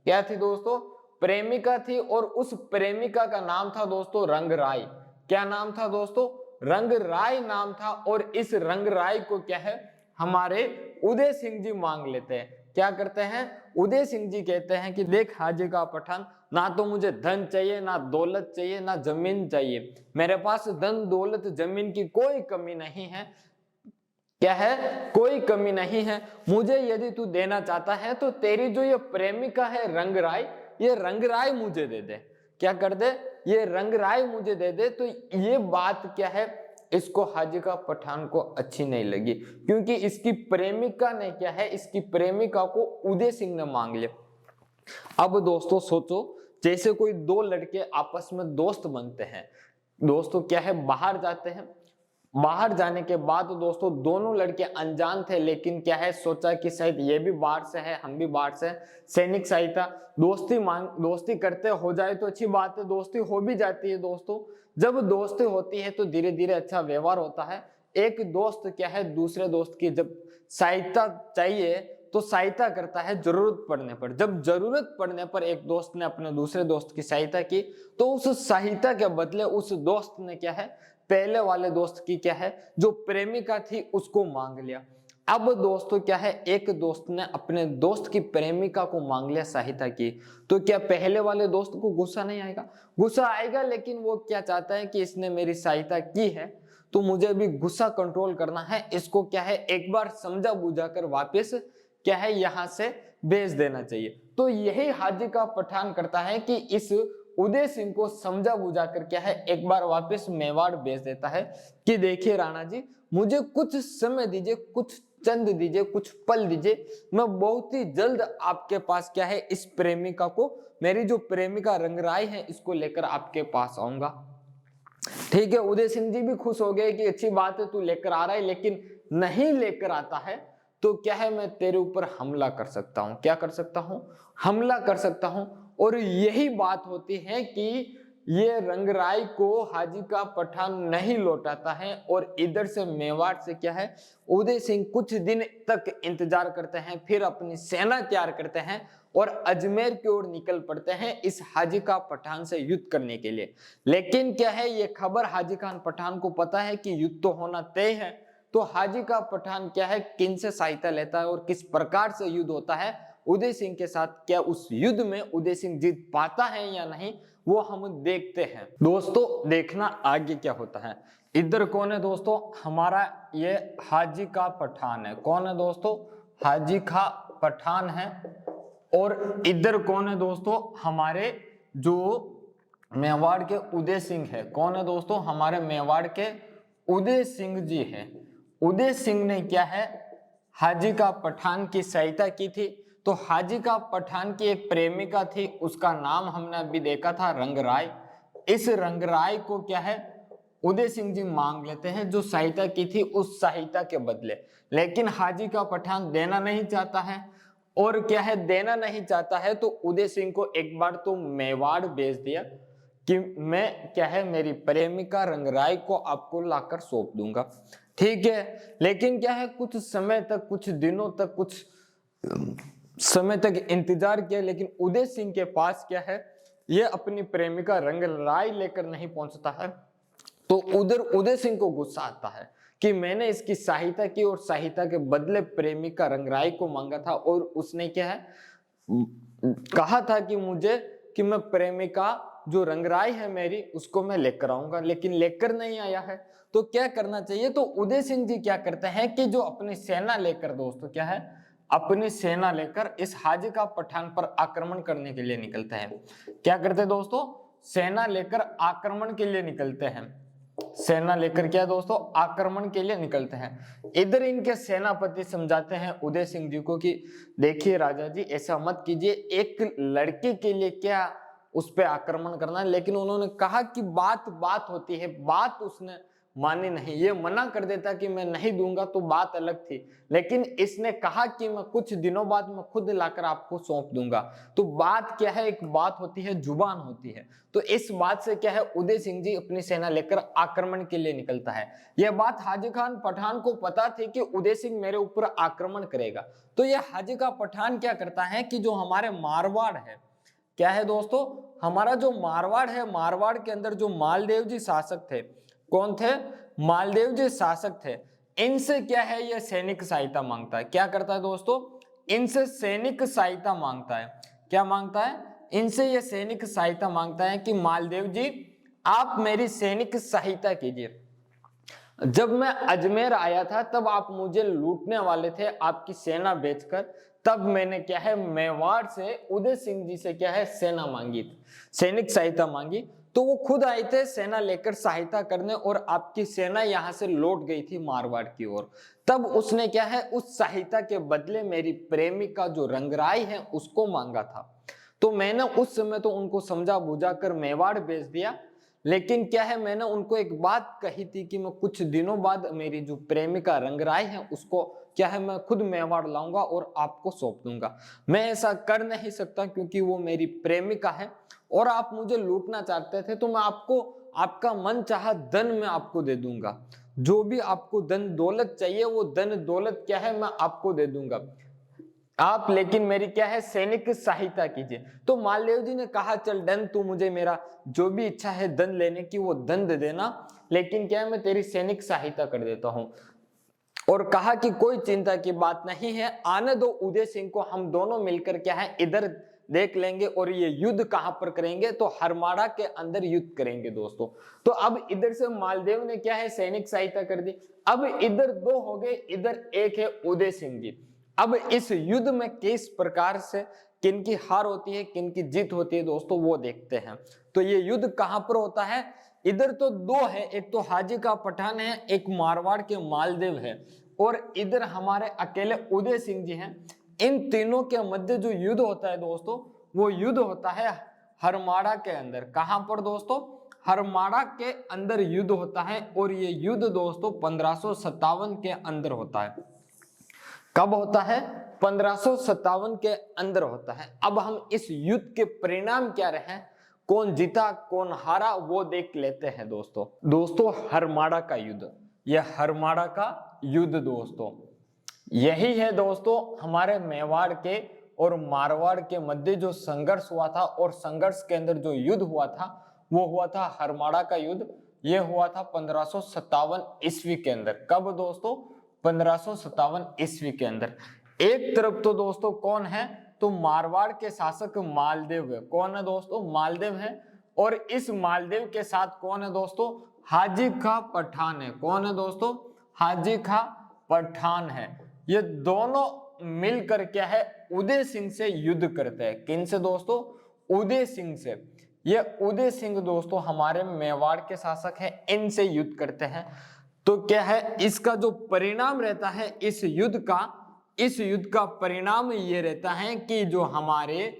क्या थी दोस्तों, प्रेमिका थी, और उस प्रेमिका का नाम था दोस्तों रंगराय। क्या नाम था दोस्तों, रंगराय नाम था। और इस रंगराय को क्या है, हमारे उदय सिंह जी मांग लेते हैं। क्या करते हैं, उदय सिंह जी कहते हैं कि देख हाजी का पठान, ना तो मुझे धन चाहिए, ना दौलत चाहिए, ना जमीन चाहिए, मेरे पास धन दौलत जमीन की कोई कमी नहीं है। क्या है, कोई कमी नहीं है। मुझे यदि तू देना चाहता है तो तेरी जो ये प्रेमिका है रंगराय, ये रंगराय मुझे दे दे। क्या कर दे, ये रंगराय मुझे दे दे। तो ये बात क्या है, इसको हाजी का पठान को अच्छी नहीं लगी, क्योंकि इसकी प्रेमिका ने क्या है, इसकी प्रेमिका को उदय सिंह ने मांग लिया। अब दोस्तों सोचो, जैसे कोई दो लड़के आपस में दोस्त बनते हैं, दोस्तों क्या है, बाहर जाते हैं, बाहर जाने के बाद दोस्तों दोनों लड़के अनजान थे, लेकिन क्या है, सोचा कि शायद ये भी बाहर से है, हम भी बाहर से, सैनिक सहायता, दोस्ती करते हो जाए तो अच्छी बात है, दोस्ती हो भी जाती है दोस्तों। जब दोस्ती होती है तो धीरे धीरे अच्छा व्यवहार होता है। एक दोस्त क्या है, दूसरे दोस्त की जब सहायता चाहिए तो सहायता करता है जरूरत पड़ने पर। जब जरूरत पड़ने पर एक दोस्त ने अपने दूसरे दोस्त की सहायता की, तो उस सहायता के बदले उस दोस्त ने क्या है, पहले वाले दोस्त की क्या है, जो प्रेमिका थी उसको मांग लिया। अब दोस्तों क्या है, एक दोस्त ने अपने दोस्त की प्रेमिका को मांग लिया सहायता की, तो क्या पहले वाले दोस्त को गुस्सा नहीं आएगा, गुस्सा आएगा। लेकिन वो क्या चाहता है कि इसने मेरी सहायता की है तो मुझे भी गुस्सा कंट्रोल करना है, इसको क्या है, एक बार समझा बुझा कर वापस क्या है, यहां से भेज देना चाहिए। तो यही हाजी का पठान करता है कि इस उदय सिंह को समझा बुझा कर क्या है, एक बार वापस मेवाड़ भेज देता है कि देखिए राणा जी, मुझे कुछ समय दीजिए, कुछ चंद दीजिए, कुछ पल दीजिए, मैं बहुत ही जल्द आपके पास क्या है, इस प्रेमिका को, मेरी जो प्रेमिका रंगराय है, इसको लेकर आपके पास आऊंगा। ठीक है, उदय सिंह जी भी खुश हो गए कि अच्छी बात है, तू लेकर आ रहा है, लेकिन नहीं लेकर आता है तो क्या है, मैं तेरे ऊपर हमला कर सकता हूं। क्या कर सकता हूं, हमला कर सकता हूं। और यही बात होती है कि ये रंगराय को हाजी का पठान नहीं लौटाता है, और इधर से मेवाड़ से क्या है, उदय सिंह कुछ दिन तक इंतजार करते हैं, फिर अपनी सेना तैयार करते हैं और अजमेर की ओर निकल पड़ते हैं इस हाजी का पठान से युद्ध करने के लिए। लेकिन क्या है, ये खबर हाजी खान पठान को पता है कि युद्ध तो होना तय है। तो हाजी का पठान क्या है, किन से सहायता लेता है और किस प्रकार से युद्ध होता है उदय सिंह के साथ, क्या उस युद्ध में उदय सिंह जीत पाता है या नहीं, वो हम देखते हैं। दोस्तों देखना आगे क्या होता है। इधर कौन है दोस्तों, हमारा ये हाजी का पठान है। कौन है दोस्तों, हाजी का पठान है। और इधर कौन है दोस्तों, हमारे जो मेवाड़ के उदय सिंह है। कौन है दोस्तों, हमारे मेवाड़ के उदय सिंह जी हैं। उदय सिंह ने क्या है, हाजी का पठान की सहायता की थी। तो हाजी का पठान की एक प्रेमिका थी, उसका नाम हमने अभी देखा था रंगराय। इस रंगराय को क्या है, उदय सिंह जी मांग लेते हैं, जो सहायता की थी उस सहायता के बदले। लेकिन हाजी का पठान देना नहीं चाहता है, और क्या है, देना नहीं चाहता है तो उदय सिंह को एक बार तो मेवाड़ भेज दिया। कि मैं क्या है मेरी प्रेमिका रंगराई को आपको लाकर सौंप दूंगा। ठीक है, लेकिन क्या है कुछ समय तक, कुछ दिनों तक, कुछ समय तक इंतजार किया, लेकिन उदय सिंह के पास क्या है ये अपनी प्रेमिका रंगराई लेकर नहीं पहुंचता है। तो उधर उदय सिंह को गुस्सा आता है कि मैंने इसकी सहायता की और सहायता के बदले प्रेमिका रंगराई को मांगा था, और उसने क्या है कहा था कि मुझे कि मैं प्रेमिका जो रंगराई है मेरी उसको मैं लेकर आऊंगा, लेकिन लेकर नहीं आया है। तो क्या करना चाहिए? तो उदय सिंह जी क्या करते हैं कि जो अपनी सेना लेकर दोस्तों क्या है अपनी सेना लेकर इस हाजी का पठान पर आक्रमण करने के लिए निकलते हैं। क्या करते हैं दोस्तों? सेना लेकर आक्रमण के लिए निकलते हैं। सेना लेकर क्या दोस्तों आक्रमण के लिए निकलते हैं। इधर इनके सेनापति समझाते हैं उदय सिंह जी को कि देखिए राजा जी ऐसा मत कीजिए, एक लड़के के लिए क्या उस पे आक्रमण करना है। लेकिन उन्होंने कहा कि बात बात होती है, बात उसने मानी नहीं। ये मना कर देता कि मैं नहीं दूंगा तो बात अलग थी, लेकिन इसने कहा कि मैं कुछ दिनों बाद मैं खुद लाकर आपको सौंप दूंगा। तो बात क्या है, एक बात होती है, जुबान होती है। तो इस बात से क्या है उदय सिंह जी अपनी सेना लेकर आक्रमण के लिए निकलता है। यह बात हाजी खान पठान को पता थी कि उदय सिंह मेरे ऊपर आक्रमण करेगा। तो यह हाजी का पठान क्या करता है कि जो हमारे मारवाड़ है, क्या है दोस्तों हमारा जो मारवाड़ है, मारवाड़ के अंदर जो मालदेव जी शासक थे, कौन थे? मालदेव जी शासक थे। इनसे क्या है यह सैनिक सहायता मांगता है। क्या करता है दोस्तों? इनसे सैनिक सहायता मांगता है। क्या मांगता है? इनसे यह सैनिक सहायता मांगता है कि मालदेव जी आप मेरी सैनिक सहायता कीजिए। जब मैं अजमेर आया था तब आप मुझे लूटने वाले थे आपकी सेना बेचकर, तब मैंने क्या है मेवाड़ से उदय सिंह जी से क्या है सेना मांगी थी, सैनिक सहायता मांगी। तो वो खुद आए थे सेना लेकर सहायता करने, और आपकी सेना यहां से लौट गई थी मारवाड़ की ओर। तब उसने क्या है उस सहायता के बदले मेरी प्रेमिका जो रंगराई है उसको मांगा था। तो मैंने उस समय तो उनको समझा बुझा कर मेवाड़ भेज दिया, लेकिन क्या है मैंने उनको एक बात कही थी कि मैं कुछ दिनों बाद मेरी जो प्रेमिका रंगराई है उसको क्या है मैं खुद मेवाड़ लाऊंगा और आपको सौंप दूंगा। मैं ऐसा कर नहीं सकता क्योंकि वो मेरी प्रेमिका है, और आप मुझे लूटना चाहते थे तो मैं आपको आपका मन चाहा धन मैं आपको दे दूंगा। जो भी आपको धन दौलत चाहिए वो धन दौलत क्या है मैं आपको दे दूंगा, आप लेकिन मेरी क्या है सैनिक सहायता कीजिए। तो मालदेव जी ने कहा चल डन, तू मुझे मेरा जो भी इच्छा है धन लेने की वो धन दे देना, लेकिन क्या है मैं तेरी सैनिक सहायता कर देता हूं। और कहा कि कोई चिंता की बात नहीं है, आने दो उदय सिंह को, हम दोनों मिलकर क्या है इधर देख लेंगे, और ये युद्ध कहां पर करेंगे? तो हरमाड़ा के अंदर युद्ध करेंगे दोस्तों। तो अब इधर से मालदेव ने क्या है सैनिक सहायता कर दी। अब इधर दो हो गए, इधर एक है उदय सिंह जी। अब इस युद्ध में किस प्रकार से किन की हार होती है किन की जीत होती है दोस्तों वो देखते हैं। तो ये युद्ध कहां पर होता है? इधर तो दो है, एक तो हाजी का पठान है, एक मारवाड़ के मालदेव है, और इधर हमारे अकेले उदय सिंह जी हैं। इन तीनों के मध्य जो युद्ध होता है दोस्तों वो युद्ध होता है हरमाड़ा के अंदर। कहां पर दोस्तों? हरमाड़ा के अंदर युद्ध होता है, और ये युद्ध दोस्तों 1557 के अंदर होता है। कब होता है? 1557 के अंदर होता है। अब हम इस युद्ध के परिणाम क्या रहे, कौन जीता कौन हारा वो देख लेते हैं दोस्तों हरमाड़ा का युद्ध, यह हरमाड़ा का युद्ध दोस्तों यही है दोस्तों हमारे मेवाड़ के और मारवाड़ के मध्य जो संघर्ष हुआ था, और संघर्ष के अंदर जो युद्ध हुआ था वो हुआ था हरमाड़ा का युद्ध। यह हुआ था 1557 ईस्वी के अंदर। कब दोस्तों? 1557 ईस्वी के अंदर। एक तरफ तो दोस्तों कौन है? तो मारवाड़ के शासक मालदेव है। कौन है दोस्तों? मालदेव है। और इस मालदेव के साथ कौन है दोस्तों? हाजी का पठान है। कौन है दोस्तों? हाजी का पठान है। ये दोनों मिलकर क्या है उदय सिंह से युद्ध करते हैं। किन से दोस्तों? उदय सिंह से। ये उदय सिंह दोस्तों हमारे मेवाड़ के शासक हैं, इनसे युद्ध करते हैं। तो क्या है इसका जो परिणाम रहता है इस युद्ध का परिणाम ये रहता है कि जो हमारे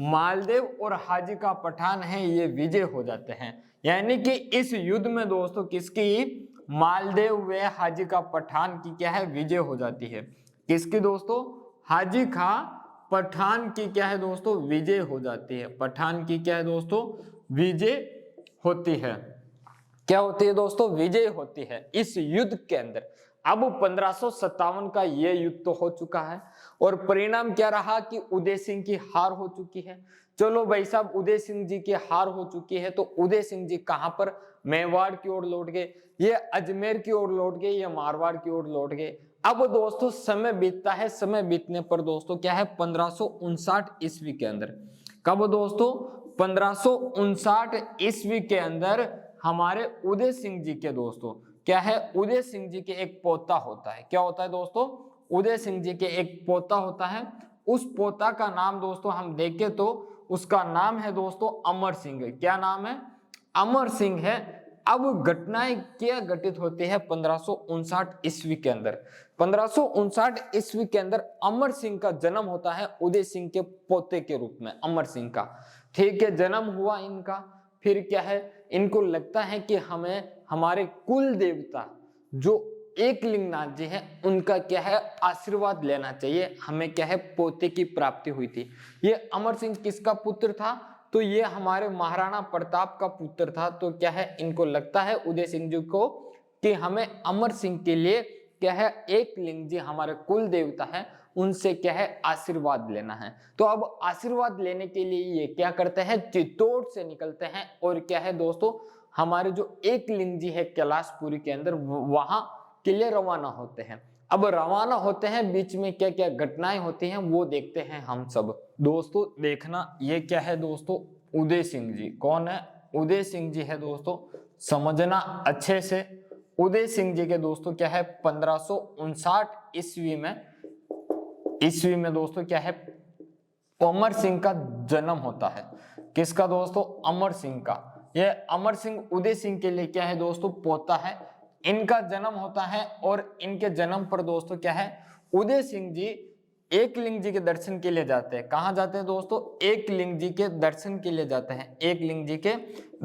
मालदेव और हाजी का पठान है ये विजय हो जाते हैं। यानी कि इस युद्ध में दोस्तों किसकी? मालदेव व हाजी का पठान की क्या है विजय हो जाती है। किसकी दोस्तों? हाजी का पठान की क्या है दोस्तों विजय हो जाती है। पठान की क्या है दोस्तों विजय होती है। क्या होती है दोस्तों? विजय होती है इस युद्ध के अंदर। अब 1557 का ये युद्ध तो हो चुका है और परिणाम क्या रहा कि उदय सिंह की हार हो चुकी है। चलो भाई साहब, उदय सिंह जी की हार हो चुकी है तो उदय सिंह जी कहां पर? मेवाड़ की ओर लौट गए, ये अजमेर की ओर लौट गए, ये मारवाड़ की ओर लौट गए। अब दोस्तों समय बीतता है, समय बीतने पर दोस्तों क्या है, 1559 ईस्वी के अंदर, कब दोस्तों? 1559 ईस्वी के अंदर हमारे उदय सिंह जी के दोस्तों क्या है, उदय सिंह जी के एक पोता होता है। क्या होता है दोस्तों? उदय सिंह जी के एक पोता होता है। उस पोता का नाम दोस्तों हम देखें तो उसका नाम है दोस्तों अमर सिंह। क्या नाम है? अमर सिंह है। अब घटनाएं क्या घटित होती है 1559 ईस्वी के अंदर? 1559 ईस्वी के अंदर अमर सिंह का जन्म होता है उदय सिंह के पोते के रूप में, अमर सिंह का। ठीक है, जन्म हुआ इनका। फिर क्या है, इनको लगता है कि हमें हमारे कुल देवता जो एकलिंगनाथ जी हैं उनका क्या है, आशीर्वाद लेना चाहिए, हमें क्या है, पोते की प्राप्ति हुई थी। ये अमर सिंह किसका पुत्र था? तो ये हमारे महाराणा प्रताप का पुत्र था। तो क्या है, इनको लगता है उदय सिंह जी को कि हमें अमर सिंह के लिए क्या है, एकलिंग जी हमारे कुल देवता है, उनसे क्या है, आशीर्वाद लेना है। तो अब आशीर्वाद लेने के लिए ये क्या करते हैं, चित्तौड़ से निकलते हैं और क्या है दोस्तों, हमारे जो एकलिंग जी है कैलाशपुरी के अंदर, वहां के लिए रवाना होते हैं। अब रवाना होते हैं, बीच में क्या क्या घटनाएं होती हैं वो देखते हैं हम सब। दोस्तों देखना, ये क्या है दोस्तों, उदय सिंह जी। कौन है? उदय सिंह जी है दोस्तों, समझना अच्छे से। उदय सिंह जी के दोस्तों क्या है, 1559 ईस्वी में दोस्तों क्या है, अमर सिंह का जन्म होता है। किसका दोस्तों? अमर सिंह का। ये अमर सिंह उदय सिंह के लिए क्या है दोस्तों, पोता है। इनका जन्म होता है और इनके जन्म पर दोस्तों क्या है, उदय सिंह जी एकलिंग जी के दर्शन के लिए जाते हैं। कहां जाते हैं दोस्तों? एकलिंग जी के दर्शन के लिए जाते हैं, एकलिंग जी के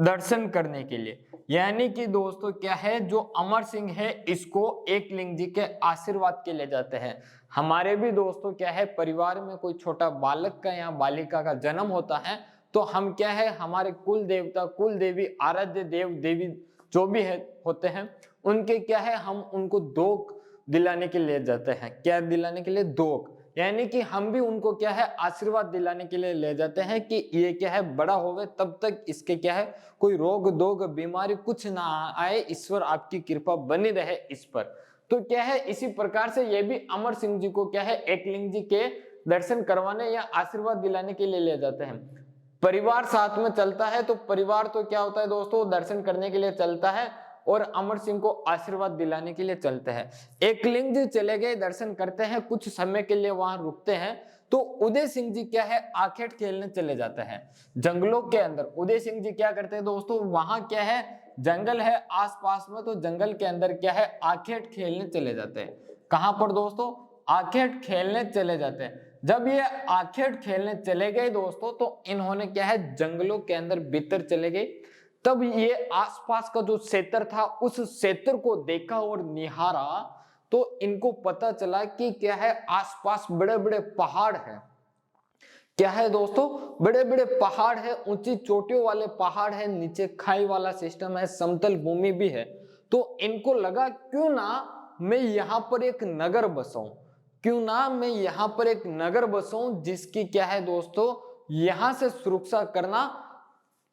दर्शन करने के लिए। यानी कि दोस्तों क्या है, जो अमर सिंह है इसको एकलिंग जी के आशीर्वाद के लिए जाते हैं। हमारे भी दोस्तों क्या है, परिवार में कोई छोटा बालक का या बालिका का जन्म होता है तो हम क्या है, हमारे कुल देवता, कुल देवी, आराध्य देव देवी जो भी है होते हैं, उनके क्या है, हम उनको दोक दिलाने के लिए जाते हैं। क्या दिलाने के लिए? दोक। यानी कि हम भी उनको क्या है, आशीर्वाद दिलाने के लिए ले जाते हैं कि ये क्या है, बड़ा होवे तब तक इसके क्या है, कोई रोग दोग बीमारी कुछ ना आए, ईश्वर आपकी कृपा बनी रहे इस पर। तो क्या है, इसी प्रकार से ये भी अमर सिंह जी को क्या है, एकलिंग जी के दर्शन करवाने या आशीर्वाद दिलाने के लिए ले जाते हैं। परिवार साथ में चलता है तो परिवार तो क्या होता है दोस्तों, दर्शन करने के लिए चलता है और अमर सिंह को आशीर्वाद दिलाने के लिए चलते हैं। एकलिंग जी चले गए, दर्शन करते हैं, कुछ समय के लिए वहां रुकते हैं तो उदय सिंह जी क्या है, आखेट खेलने चले जाते हैं जंगलों के अंदर। उदय सिंह जी क्या करते हैं दोस्तों, वहां क्या है, जंगल है आसपास में, तो जंगल के अंदर क्या है, आखेट खेलने चले जाते हैं। कहां पर दोस्तों? आखेट खेलने चले जाते हैं। जब ये आखेट खेलने चले गए दोस्तों तो इन्होंने क्या है, जंगलों के अंदर भीतर चले गए। तब ये आसपास का जो क्षेत्र था उस क्षेत्र को देखा और निहारा तो इनको पता चला कि क्या है, आसपास बड़े बड़े पहाड़ हैं। क्या है दोस्तों? बड़े बड़े पहाड़ है, ऊंची चोटियों वाले पहाड़ है, नीचे खाई वाला सिस्टम है, समतल भूमि भी है। तो इनको लगा क्यों ना मैं यहाँ पर एक नगर बसाऊं, क्यों ना मैं यहाँ पर एक नगर बसाऊं जिसकी क्या है दोस्तों, यहां से सुरक्षा करना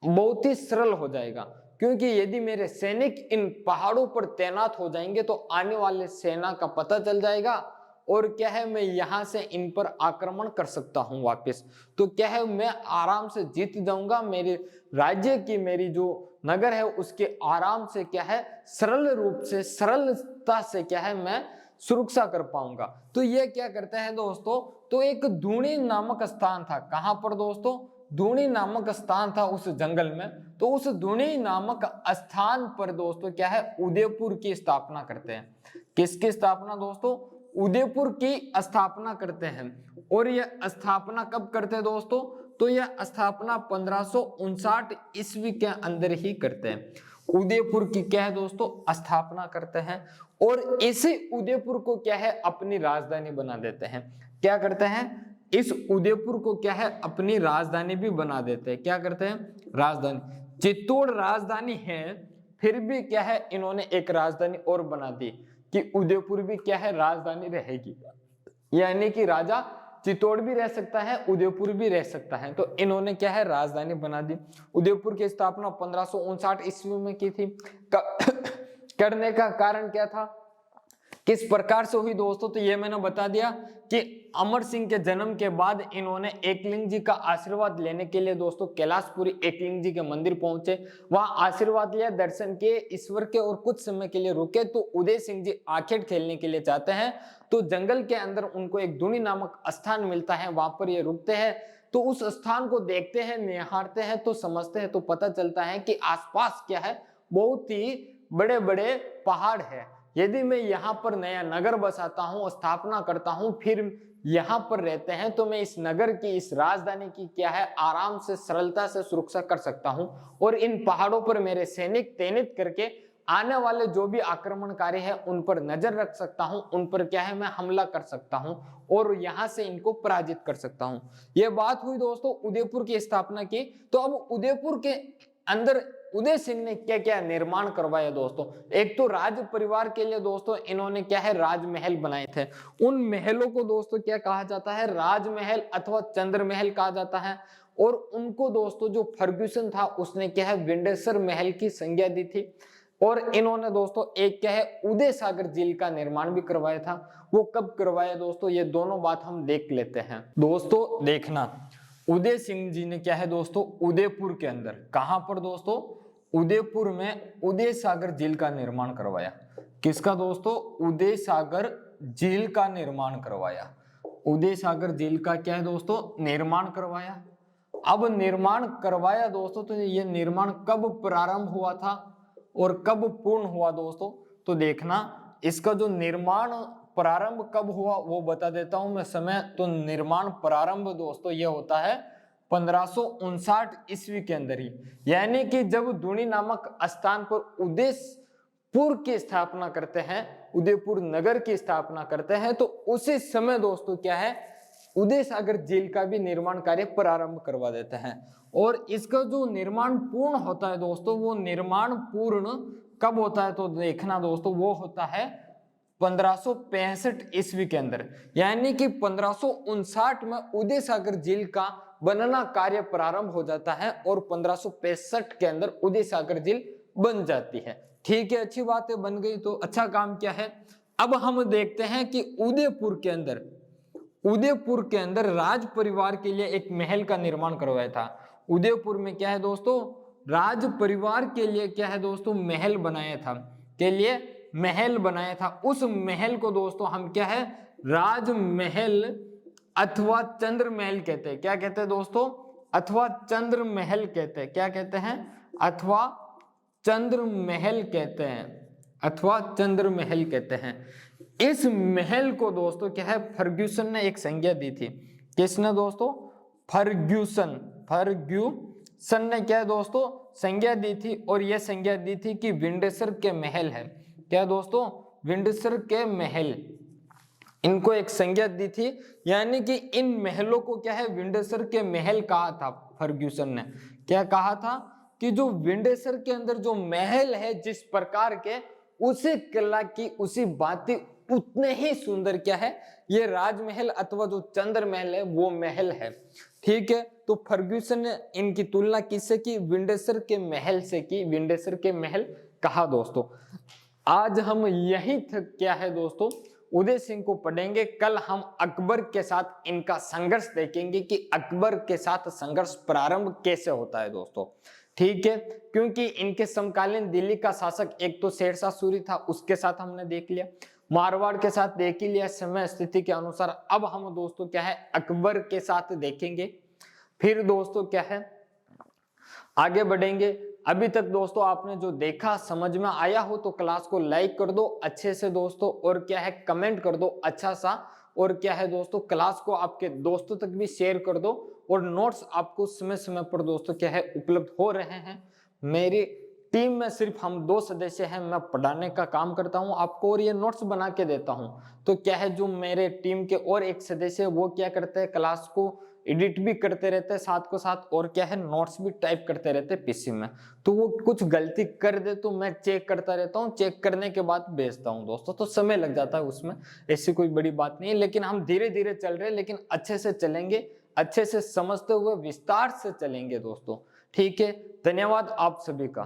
बहुत ही सरल हो जाएगा। क्योंकि यदि मेरे सैनिक इन पहाड़ों पर तैनात हो जाएंगे तो आने वाले सेना का पता चल जाएगा और क्या है, मैं यहां से इन पर आक्रमण कर सकता हूं वापस। तो क्या है, मैं आराम से जीत जाऊंगा, मेरे राज्य की, मेरी जो नगर है उसके आराम से क्या है, सरल रूप से, सरलता से क्या है, मैं सुरक्षा कर पाऊंगा। तो ये क्या करते हैं दोस्तों, तो एक धूणी नामक स्थान था। कहां पर दोस्तों? धूणी नामक स्थान था उस जंगल में। तो उस धूणी नामक स्थान पर दोस्तों क्या है, उदयपुर की स्थापना करते हैं। किसकी स्थापना दोस्तों? उदयपुर की स्थापना करते हैं। और यह स्थापना कब करते हैं दोस्तों? तो यह स्थापना 1559 ईस्वी के अंदर ही करते हैं। उदयपुर की क्या है दोस्तों, स्थापना करते हैं और इसी उदयपुर को क्या है, अपनी राजधानी बना देते हैं। क्या करते हैं, इस उदयपुर को क्या है, अपनी राजधानी भी बना देते हैं। क्या करते हैं, राजधानी। चित्तौड़ राजधानी है, फिर भी क्या है इन्होंने एक राजधानी और बना दी कि उदयपुर भी क्या है राजधानी रहेगी, यानी कि राजा चित्तौड़ भी रह सकता है, उदयपुर भी रह सकता है। तो इन्होंने क्या है राजधानी बना दी। उदयपुर की स्थापना 1559 ईस्वी में की थी। करने का कारण क्या था, किस प्रकार से हुई दोस्तों, तो ये मैंने बता दिया कि अमर सिंह के जन्म के बाद इन्होंने एकलिंग जी का आशीर्वाद लेने के लिए दोस्तों कैलाशपुरी एकलिंग जी के मंदिर पहुंचे, वहां आशीर्वाद लिया, दर्शन किए ईश्वर के, और कुछ समय के लिए रुके। तो उदय सिंह जी आखेट खेलने के लिए चाहते हैं, तो जंगल के अंदर उनको एक धुनी नामक स्थान मिलता है, वहां पर ये रुकते हैं। तो उस स्थान को देखते हैं, निहारते हैं, तो समझते हैं, तो पता चलता है कि आसपास क्या है बहुत ही बड़े बड़े पहाड़ है। यदि मैं यहाँ पर नया नगर बसाता हूँ, स्थापना करता हूँ, फिर यहाँ पर रहते हैं, तो मैं इस नगर की, इस राजधानी की क्या है आराम से, सरलता से सुरक्षा कर सकता हूँ, और इन पहाड़ों पर मेरे सैनिक तैनात करके आने वाले जो भी आक्रमणकारी है उन पर नजर रख सकता हूँ, उन पर क्या है मैं हमला कर सकता हूँ और यहाँ से इनको पराजित कर सकता हूँ। यह बात हुई दोस्तों उदयपुर की स्थापना की। तो अब उदयपुर के अंदर उदय सिंह ने क्या क्या निर्माण करवाया दोस्तों, एक तो राज परिवार के लिए दोस्तों इन्होंने क्या है राजमहल बनाए थे। उन महलों को दोस्तों क्या कहा जाता है, राजमहल अथवा चंद्र महल कहा जाता है। और उनको दोस्तों जो फर्ग्यूसन था उसने क्या है विंडसर महल की संज्ञा दी थी। और इन्होंने दोस्तों एक क्या है उदय सागर झील का निर्माण भी करवाया था। वो कब करवाया दोस्तों, ये दोनों बात हम देख लेते हैं। दोस्तों देखना, उदय सिंह जी ने क्या है दोस्तों उदयपुर के अंदर, कहां पर दोस्तों, उदयपुर में उदय सागर झील का निर्माण करवाया। किसका दोस्तों, उदय सागर झील का निर्माण करवाया। उदय सागर झील का क्या है दोस्तों निर्माण करवाया। अब निर्माण करवाया दोस्तों, तो ये निर्माण कब प्रारंभ हुआ था और कब पूर्ण हुआ दोस्तों, तो देखना इसका जो निर्माण प्रारंभ कब हुआ वो बता देता हूं मैं समय। तो निर्माण प्रारंभ दोस्तों ये होता है 1559 ईस्वी के अंदर ही, यानी कि जब दूनी नामक स्थान पर उदयपुर की स्थापना करते हैं, उदयपुर नगर की स्थापना करते हैं, तो उसी समय दोस्तों क्या है उदय सागर झील का भी निर्माण कार्य प्रारंभ करवा देते हैं। और इसका जो निर्माण पूर्ण होता है दोस्तों, वो निर्माण पूर्ण कब होता है, तो देखना दोस्तों वो होता है 1565 ईस्वी के अंदर, यानी कि 1559 में उदय सागर झील का बनना कार्य प्रारंभ हो जाता है और 1565 के अंदर उदय सागर झील बन जाती है। ठीक है, अच्छी बात है, बन गई तो अच्छा काम क्या है। अब हम देखते हैं कि उदयपुर के अंदर राज परिवार के लिए एक महल का निर्माण करवाया था। उदयपुर में क्या है दोस्तों राज परिवार के लिए क्या है दोस्तों महल बनाया था, के लिए महल बनाया था। उस महल को दोस्तों हम क्या है राजमहल अथवा चंद्र महल कहते हैं। क्या कहते हैं दोस्तों, अथवा चंद्र महल कहते हैं। क्या कहते हैं, अथवा चंद्र महल कहते हैं, अथवा चंद्र महल कहते हैं। इस महल को दोस्तों क्या है फर्ग्यूसन ने एक संज्ञा दी थी। किसने दोस्तों, फर्ग्यूसन ने क्या है दोस्तों संज्ञा दी थी, और यह संज्ञा दी थी कि विंडसर के महल है। क्या दोस्तों, विंडसर के महल, इनको एक संज्ञा दी थी, यानी कि इन महलों को क्या है विंडसर के महल कहा था। फर्ग्यूसन ने क्या कहा था कि जो विंडसर के अंदर जो महल है जिस प्रकार के, उसी कला की उसी बातें उतने ही सुंदर क्या है ये राजमहल अथवा जो चंद्र महल है वो महल है। ठीक है, तो फर्ग्यूसन ने इनकी तुलना किससे की, विंडसर के महल से की, विंडसर के महल कहा। दोस्तों आज हम यही तक क्या है दोस्तों उदय सिंह को पढ़ेंगे। कल हम अकबर के साथ इनका संघर्ष देखेंगे कि अकबर के साथ संघर्ष प्रारंभ कैसे होता है दोस्तों। ठीक है, क्योंकि इनके समकालीन दिल्ली का शासक एक तो शेरशाह सूरी था, उसके साथ हमने देख लिया, मारवाड़ के साथ देख ही लिया समय स्थिति के अनुसार। अब हम दोस्तों क्या है अकबर के साथ देखेंगे, फिर दोस्तों क्या है आगे बढ़ेंगे। अभी तक दोस्तों आपने जो देखा समझ में आया हो तो क्लास को लाइक कर दो अच्छे से दोस्तों, और क्या है कमेंट कर दो अच्छा सा, और क्या है दोस्तों क्लास को आपके दोस्तों तक भी शेयर कर दो। और नोट्स आपको समय समय पर दोस्तों क्या है उपलब्ध हो रहे हैं। मेरी टीम में सिर्फ हम 2 सदस्य हैं, मैं पढ़ाने का काम करता हूं आपको और ये नोट्स बना के देता हूं। तो क्या है जो मेरे टीम के और एक सदस्य वो क्या करते हैं क्लास को एडिट भी करते रहते हैं साथ को साथ, और क्या है नोट्स भी टाइप करते रहते हैं पीसी में। तो वो कुछ गलती कर दे तो मैं चेक करता रहता हूँ, चेक करने के बाद भेजता हूँ दोस्तों, तो समय लग जाता है उसमें, ऐसी कोई बड़ी बात नहीं है। लेकिन हम धीरे धीरे चल रहे हैं, लेकिन अच्छे से चलेंगे, अच्छे से समझते हुए विस्तार से चलेंगे दोस्तों। ठीक है, धन्यवाद आप सभी का।